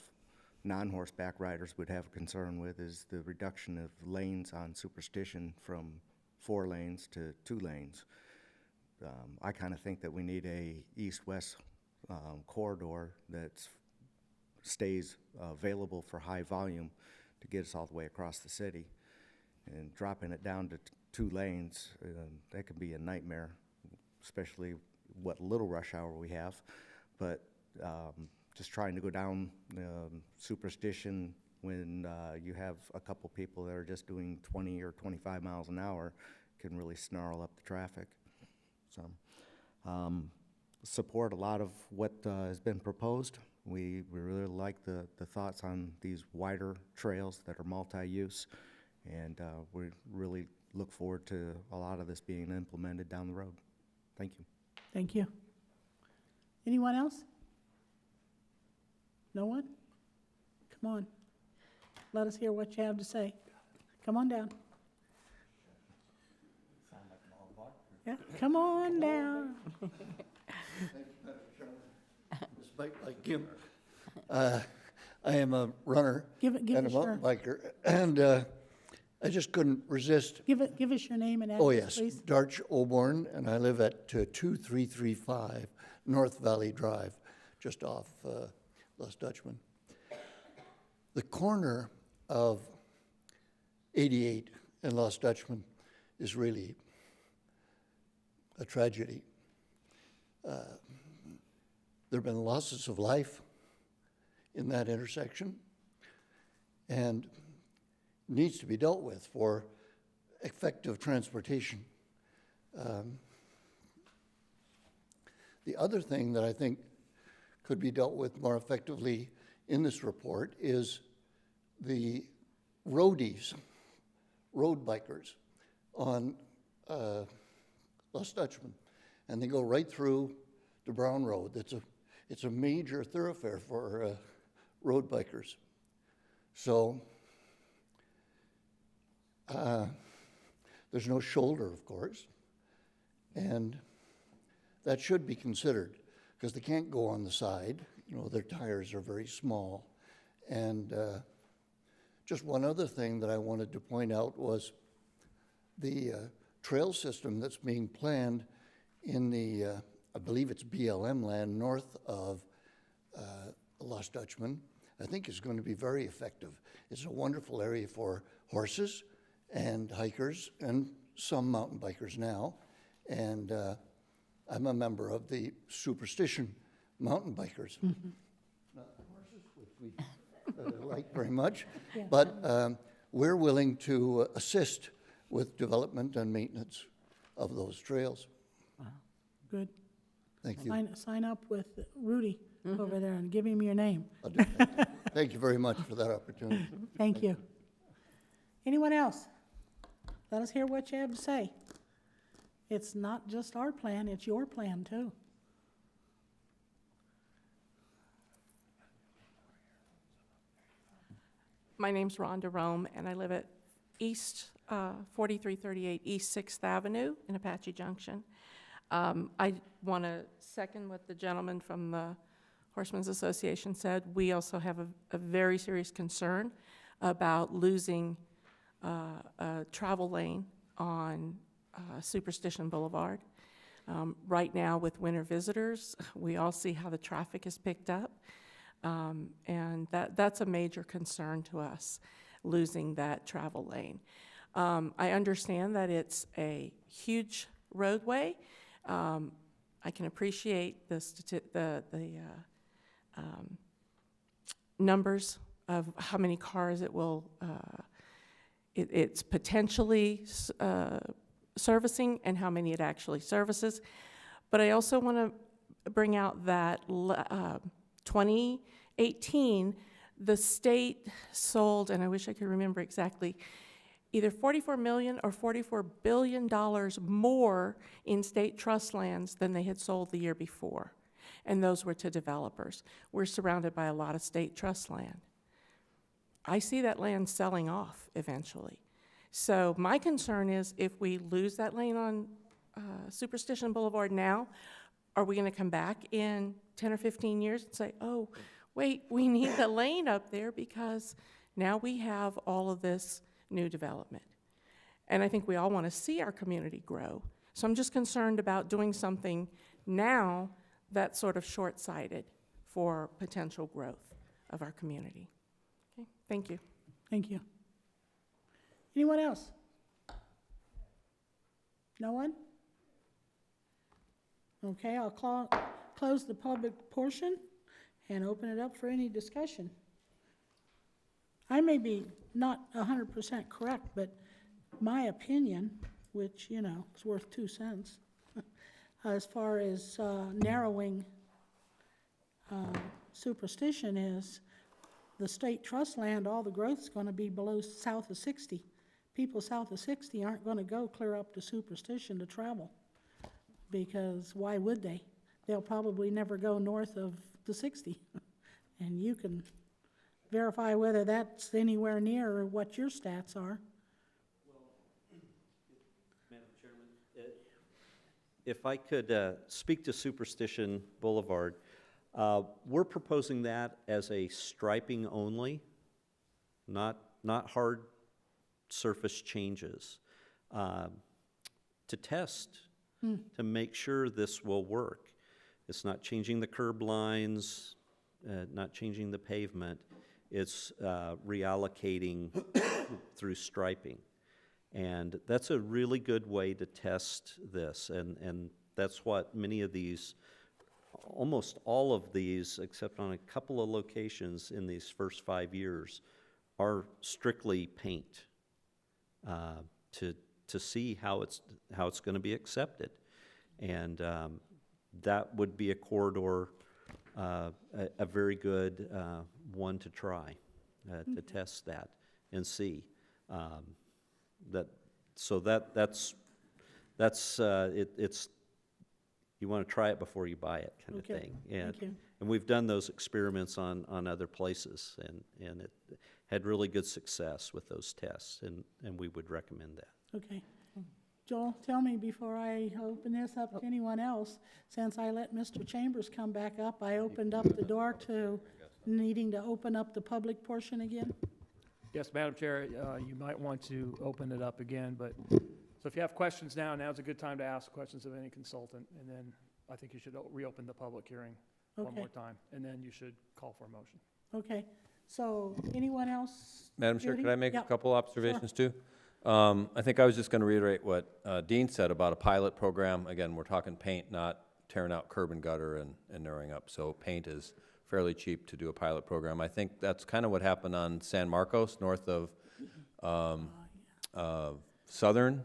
non-horseback riders would have a concern with, is the reduction of lanes on Superstition from 4 lanes to 2 lanes. I kind of think that we need a east-west corridor that stays available for high volume to get us all the way across the city. And dropping it down to 2 lanes, that could be a nightmare, especially what little rush hour we have. But just trying to go down Superstition when you have a couple people that are just doing 20 or 25 miles an hour can really snarl up the traffic. So support a lot of what has been proposed. We really like the thoughts on these wider trails that are multi-use, and we really look forward to a lot of this being implemented down the road. Thank you. Thank you. Anyone else? No one? Come on. Let us hear what you have to say. Come on down. Yeah, come on down. Like Kim, I am a runner Give and it a sure. mountain biker, and I just couldn't resist. Give us your name and Oh, address, yes, please. Darch Oborn, and I live at 2335 North Valley Drive, just off Lost Dutchman. The corner of 88 and Lost Dutchman is really a tragedy. There have been losses of life in that intersection, and needs to be dealt with for effective transportation. The other thing that I think could be dealt with more effectively in this report is the roadies, road bikers on Lost Dutchman, and they go right through the Brown Road. It's a major thoroughfare for road bikers. So there's no shoulder, of course, and that should be considered because they can't go on the side. You know, their tires are very small. And just one other thing that I wanted to point out was the trail system that's being planned in the, I believe it's BLM land north of Lost Dutchman, I think is going to be very effective. It's a wonderful area for horses and hikers and some mountain bikers now. And I'm a member of the Superstition mountain bikers. Mm-hmm. Not horses, which we like very much, Yeah. but we're willing to assist with development and maintenance of those trails. Good. Thank you. Sign up with Rudy over there and give him your name. I'll do that. Thank you very much for that opportunity. Thank you. Anyone else? Let us hear what you have to say. It's not just our plan, it's your plan too. My name's Rhonda Rome, and I live at East 4338 East 6th Avenue in Apache Junction. I want to second what the gentleman from the Horsemen's Association said. We also have a very serious concern about losing a travel lane on Superstition Boulevard. Right now with winter visitors, we all see how the traffic is picked up. And that's a major concern to us, losing that travel lane. I understand that it's a huge roadway. I can appreciate the numbers of how many cars it will, it's potentially servicing and how many it actually services. But I also want to bring out that 2018, the state sold, and I wish I could remember exactly, either $44 million or $44 billion more in state trust lands than they had sold the year before. And those were to developers. We're surrounded by a lot of state trust land. I see that land selling off eventually. So my concern is if we lose that lane on Superstition Boulevard now, are we going to come back in 10 or 15 years and say, oh, wait, we need the lane up there because now we have all of this new development. And I think we all want to see our community grow. So I'm just concerned about doing something now that's sort of short-sighted for potential growth of our community. Okay, thank you. Thank you. Anyone else? No one? Okay, I'll close the public portion and open it up for any discussion. I may be not 100% correct, but my opinion, which, you know, is worth 2 cents, as far as narrowing Superstition is the state trust land, all the growth's going to be below south of 60. People south of 60 aren't going to go clear up to Superstition to travel, because why would they? They'll probably never go north of the 60. And you can verify whether that's anywhere near what your stats are. Madam Chairman, if I could speak to Superstition Boulevard, we're proposing that as a striping only, not hard surface changes to test, to make sure this will work. It's not changing the curb lines, not changing the pavement. It's reallocating through striping. And that's a really good way to test this. And that's what many of these, almost all of these, except on a couple of locations in these first 5 years, are strictly paint to see how it's going to be accepted. And that would be a corridor, a very good one to try, to test that and see. It's you want to try it before you buy it, kind of thing. And we've done those experiments on other places, and it had really good success with those tests, and we would recommend that. Okay. Joel, tell me before I open this up to anyone else, since I let Mr. Chambers come back up, I opened up the door to needing to open up the public portion again? Yes, Madam Chair, you might want to open it up again, but, so if you have questions now's a good time to ask questions of any consultant, and then I think you should reopen the public hearing one more time, and then you should call for a motion. Okay, so anyone else? Madam Chair, Judy? could I make a Yep. couple observations too? I think I was just going to reiterate what Dean said about a pilot program. Again, we're talking paint, not tearing out curb and gutter and narrowing up. So paint is fairly cheap to do a pilot program. I think that's kind of what happened on San Marcos, north of Southern,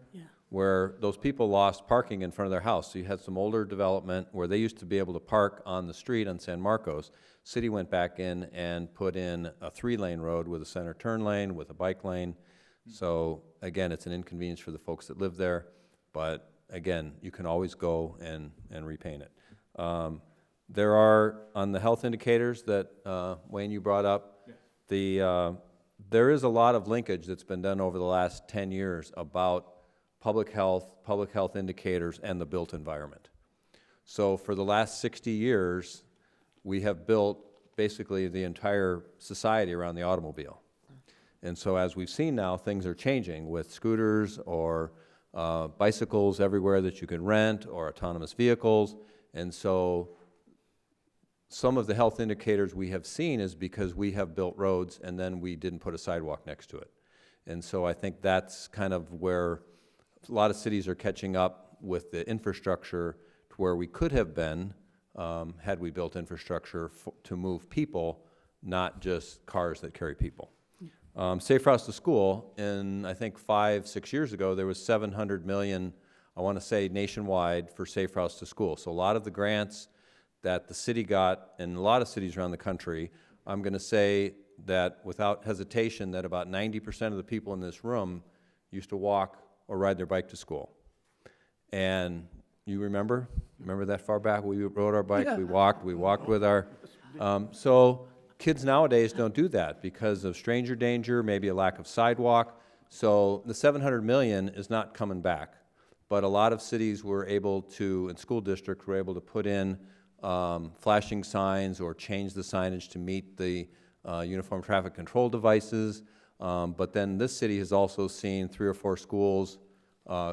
where those people lost parking in front of their house. So you had some older development where they used to be able to park on the street on San Marcos. City went back in and put in a 3-lane road with a center turn lane, with a bike lane. So again, it's an inconvenience for the folks that live there, but again, you can always go and repaint it. There are, on the health indicators that Wayne, you brought up, there is a lot of linkage that's been done over the last 10 years about public health indicators, and the built environment. So for the last 60 years, we have built basically the entire society around the automobile. And so as we've seen now, things are changing with scooters or bicycles everywhere that you can rent, or autonomous vehicles. And so some of the health indicators we have seen is because we have built roads and then we didn't put a sidewalk next to it. And so I think that's kind of where a lot of cities are catching up with the infrastructure to where we could have been had we built infrastructure to move people, not just cars that carry people. Safe Routes to School, in I think 5-6 years ago, there was $700 million, I want to say nationwide, for Safe Routes to School. So a lot of the grants that the city got, and a lot of cities around the country, I'm going to say that without hesitation that about 90% of the people in this room used to walk or ride their bike to school. And you remember that far back? We rode our bike, we walked with our, so kids nowadays don't do that because of stranger danger, maybe a lack of sidewalk. So the $700 million is not coming back. But a lot of cities were able to, and school districts were able to put in flashing signs or change the signage to meet the uniform traffic control devices. But then this city has also seen 3 or 4 schools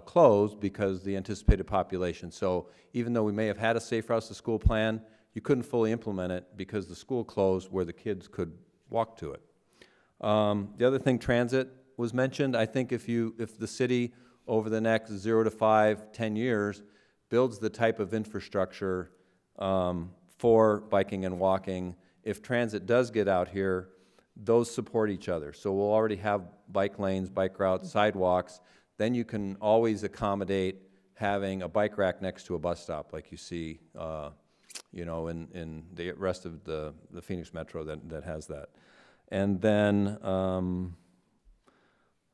closed because of the anticipated population. So even though we may have had a Safe Routes to School plan, you couldn't fully implement it because the school closed where the kids could walk to it. The other thing, transit was mentioned. I think if the city over the next 0 to 5, 10 years builds the type of infrastructure for biking and walking, if transit does get out here, those support each other. So we'll already have bike lanes, bike routes, sidewalks. Then you can always accommodate having a bike rack next to a bus stop like you see in the rest of the Phoenix Metro that has that. And then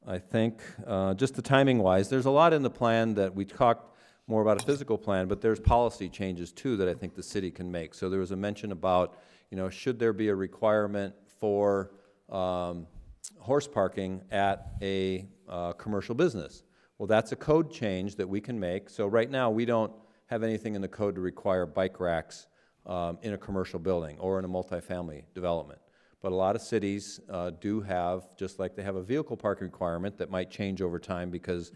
I think just the timing-wise, there's a lot in the plan that we talked more about a physical plan, but there's policy changes too that I think the city can make. So there was a mention about, should there be a requirement for horse parking at a commercial business? Well, that's a code change that we can make. So right now we don't have anything in the code to require bike racks in a commercial building or in a multifamily development. But a lot of cities do have, just like they have a vehicle parking requirement that might change over time because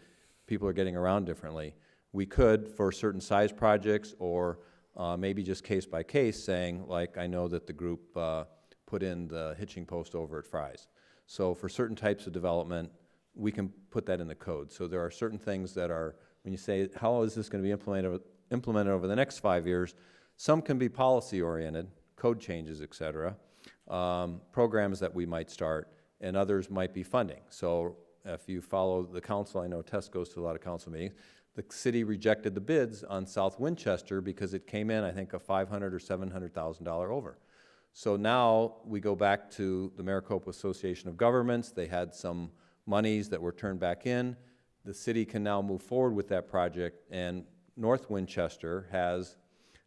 people are getting around differently. We could, for certain size projects, or maybe just case by case, saying, like, I know that the group put in the hitching post over at Fry's. So for certain types of development, we can put that in the code. So there are certain things that are, when you say, how is this going to be implemented over the next 5 years, some can be policy-oriented, code changes, et cetera, programs that we might start, and others might be funding. So if you follow the council, I know Tess goes to a lot of council meetings, the city rejected the bids on South Winchester because it came in, I think, a $500,000 or $700,000 over. So now we go back to the Maricopa Association of Governments. They had some monies that were turned back in. The city can now move forward with that project, and North Winchester has,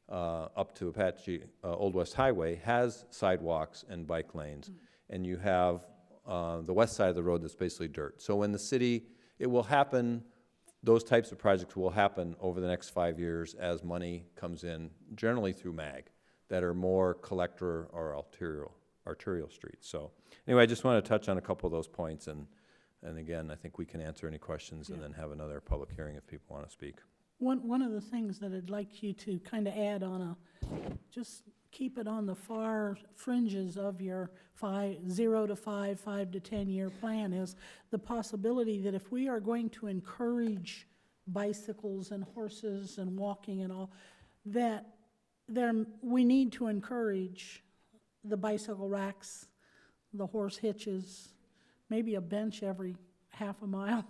up to Apache Old West Highway, has sidewalks and bike lanes. And you have the west side of the road that's basically dirt. So in the city, it will happen, those types of projects will happen over the next 5 years as money comes in, generally through MAG, that are more collector or arterial streets. So anyway, I just want to touch on a couple of those points, and again, I think we can answer any questions and then have another public hearing if people want to speak. One of the things that I'd like you to kind of add on just keep it on the far fringes of your 0 to 5, 5 to 10 year plan is the possibility that if we are going to encourage bicycles and horses and walking and all, that we need to encourage the bicycle racks, the horse hitches, maybe a bench every half a mile,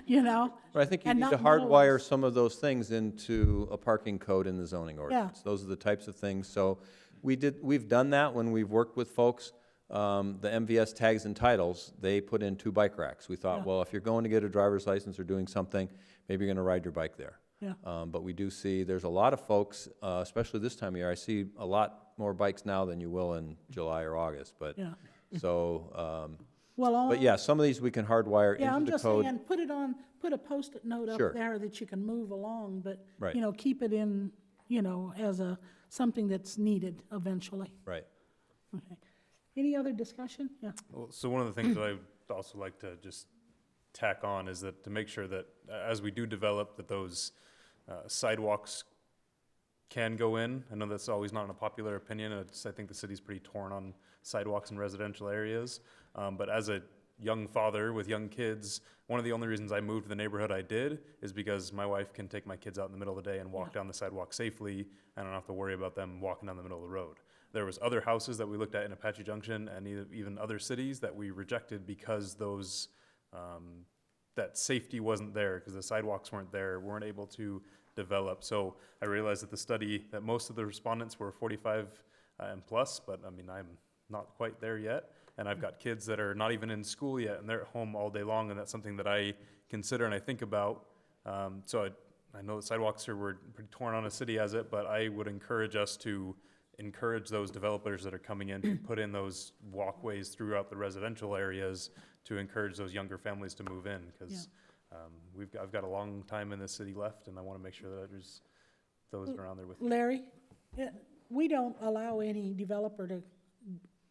you know? But I think you and need to not hardwire mowers. some of those things into a parking code in the zoning ordinance. Those are the types of things. So we've done that when we've worked with folks. The MVS tags and titles, they put in 2 bike racks. We thought, well, if you're going to get a driver's license or doing something, maybe you're going to ride your bike there. Yeah. But we do see there's a lot of folks, especially this time of year, I see a lot more bikes now than you will in July or August. But so, but yeah, some of these we can hardwire into the code. Yeah, I'm just saying, put a Post-it note up there that you can move along, but, you know, keep it in, you know, as something that's needed eventually. Right. Okay. Any other discussion? Yeah. Well, so one of the things that I would also like to just tack on is that to make sure that as we do develop, that those sidewalks can go in. I know that's always not a popular opinion. I think the city's pretty torn on sidewalks in residential areas. But as a young father with young kids, one of the only reasons I moved to the neighborhood I did is because my wife can take my kids out in the middle of the day and walk down the sidewalk safely. I don't have to worry about them walking down the middle of the road. There was other houses that we looked at in Apache Junction and even other cities that we rejected because those that safety wasn't there, because the sidewalks weren't there, weren't able to develop. So I realized that the study that most of the respondents were 45 and plus, but I mean, I'm not quite there yet. And I've got kids that are not even in school yet, and they're at home all day long, and that's something that I consider and I think about. So I know that sidewalks were pretty torn on a city as it, but I would encourage us to encourage those developers that are coming in to put in those walkways throughout the residential areas to encourage those younger families to move in, because I've got a long time in this city left, and I want to make sure that there's those around there with me. Larry, we don't allow any developer to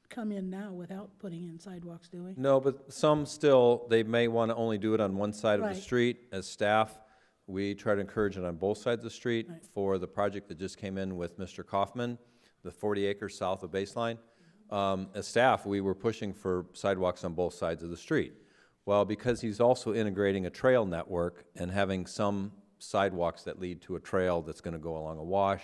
come in now without putting in sidewalks, do we? No, but some still, they may want to only do it on one side of the Right. street. As staff, we try to encourage it on both sides of the street. Right. For the project that just came in with Mr. Kaufman, the 40 acres south of Baseline, as staff, we were pushing for sidewalks on both sides of the street. Well, because he's also integrating a trail network and having some sidewalks that lead to a trail that's going to go along a wash,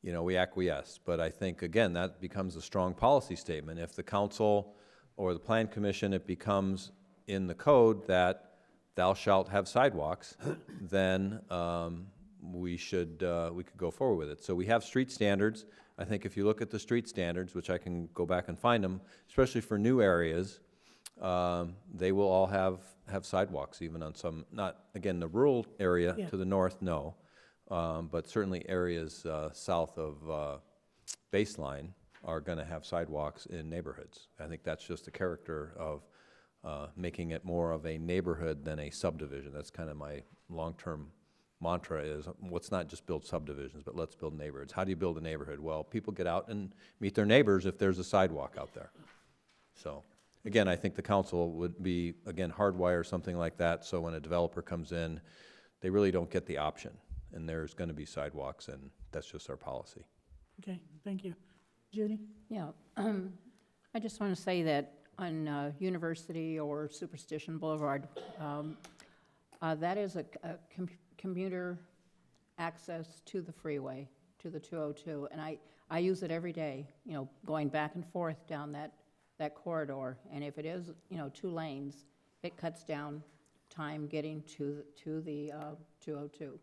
you know, we acquiesce. But I think, again, that becomes a strong policy statement. If the council or the plan commission, it becomes in the code that thou shalt have sidewalks, then we could go forward with it. So we have street standards. I think if you look at the street standards, which I can go back and find them, especially for new areas, they will all have sidewalks, even on some, not, again, the rural area to the north, no. But certainly areas south of Baseline are going to have sidewalks in neighborhoods. I think that's just the character of making it more of a neighborhood than a subdivision. That's kind of my long-term mantra is, let's not just build subdivisions, but let's build neighborhoods. How do you build a neighborhood? Well, people get out and meet their neighbors if there's a sidewalk out there. So, again, I think the council would be, again, hardwire something like that, so when a developer comes in, they really don't get the option, and there's gonna be sidewalks, and that's just our policy. Okay, thank you. Judy? Yeah, I just want to say that on University or Superstition Boulevard, that is a commuter access to the freeway, to the 202, and I use it every day, you know, going back and forth down that corridor, and if it is, you know, 2 lanes, it cuts down time getting to the 202.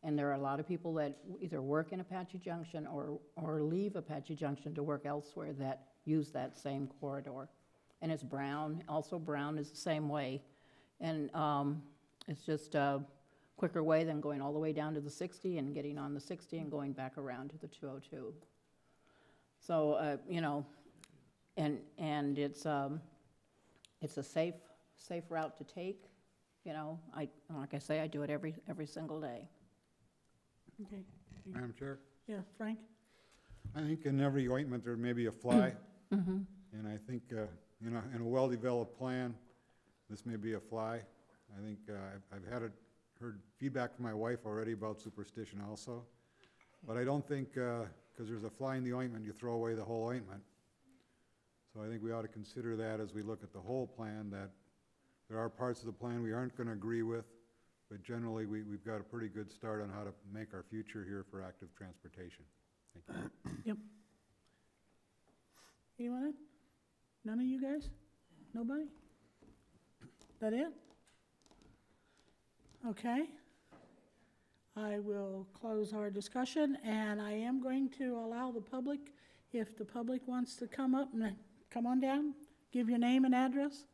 And there are a lot of people that either work in Apache Junction or leave Apache Junction to work elsewhere that use that same corridor. And it's Brown, also Brown is the same way. And it's just a quicker way than going all the way down to the 60 and getting on the 60 and going back around to the 202. So, you know, and it's a safe route to take. You know, like I say, I do it every single day. Okay. Madam Chair, Yeah, Frank? I think in every ointment there may be a fly. Mm-hmm. And I think, you know, in a well-developed plan, this may be a fly. I think I've heard feedback from my wife already about superstition also. But I don't think, because there's a fly in the ointment, you throw away the whole ointment. So I think we ought to consider that as we look at the whole plan, that there are parts of the plan we aren't going to agree with, but generally we've got a pretty good start on how to make our future here for active transportation. Thank you. Yep. Anyone? None of you guys? Nobody? That it? Okay. I will close our discussion, and I am going to allow the public, if the public wants to come up and come on down, give your name and address.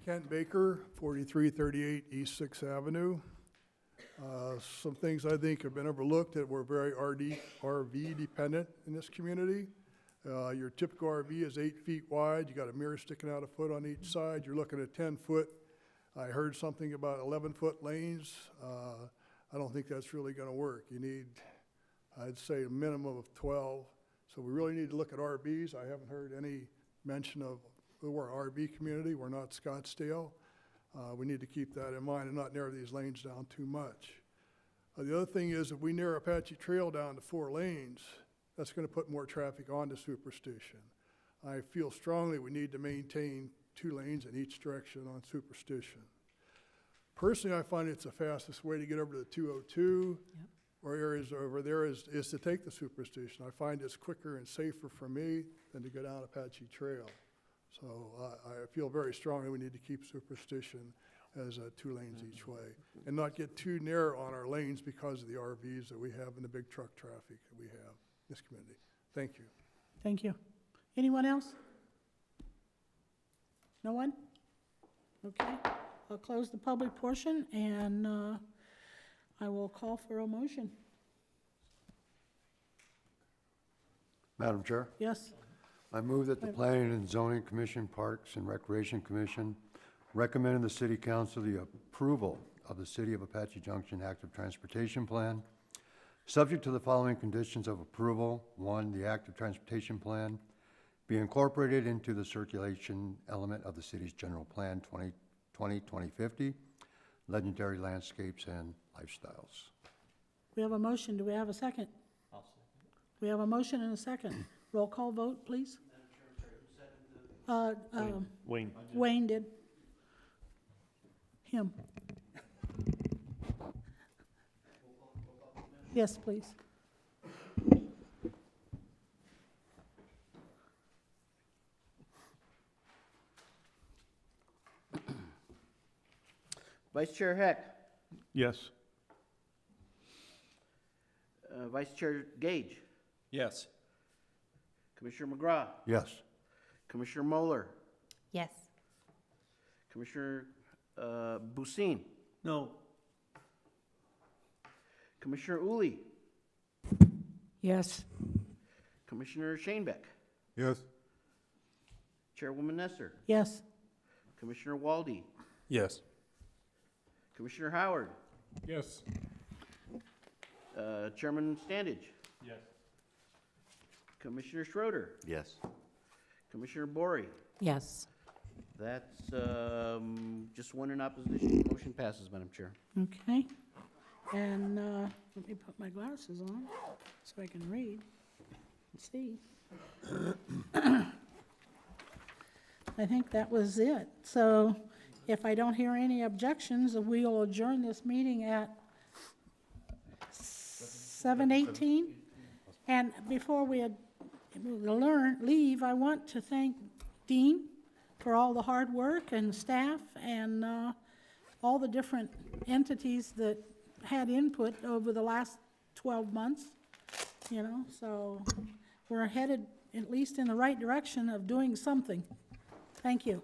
Kent Baker, 4338 East 6th Avenue. Some things I think have been overlooked that we're very RV dependent in this community. Your typical RV is 8 feet wide. You got a mirror sticking out a foot on each side. You're looking at 10 foot. I heard something about 11-foot lanes. I don't think that's really going to work. You need, I'd say, a minimum of 12. So we really need to look at RVs. I haven't heard any mention of, we're an RV community. We're not Scottsdale. We need to keep that in mind and not narrow these lanes down too much. The other thing is, if we narrow Apache Trail down to 4 lanes, that's going to put more traffic onto Superstition. I feel strongly we need to maintain 2 lanes in each direction on Superstition. Personally, I find it's the fastest way to get over to the 202 or areas over there is to take the Superstition. I find it's quicker and safer for me than to go down Apache Trail. So I feel very strongly we need to keep Superstition as 2 lanes each way and not get too narrow on our lanes because of the RVs that we have and the big truck traffic that we have in this community. Thank you. Thank you. Anyone else? No one? Okay. I'll close the public portion, and I will call for a motion. Madam Chair? Yes. I move that the Planning and Zoning Commission, Parks and Recreation Commission recommend the City Council the approval of the City of Apache Junction Active Transportation Plan, subject to the following conditions of approval. 1, the Active Transportation Plan be incorporated into the circulation element of the city's general plan 2020-2050, legendary landscapes and lifestyles. We have a motion. Do we have a second? I'll second. We have a motion and a second. Roll call vote, please. Wayne. Wayne did. Him. Yes, please. Vice Chair Heck. Yes. Vice Chair Gage. Yes. Commissioner McGraw. Yes. Commissioner Moeller. Yes. Commissioner Busin. No. Commissioner Uli. Yes. Commissioner Shanebeck. Yes. Chairwoman Nesser. Yes. Commissioner Walde. Yes. Commissioner Howard, Yes. Chairman Standage, Yes. Commissioner Schroeder, Yes. Commissioner Bory. Yes. That's just one in opposition. Motion passes, Madam Chair. Okay. And let me put my glasses on so I can read and see. I think that was it. So if I don't hear any objections, we will adjourn this meeting at 7:18. And before we leave, I want to thank Dean for all the hard work and staff and all the different entities that had input over the last 12 months, you know, so we're headed at least in the right direction of doing something. Thank you.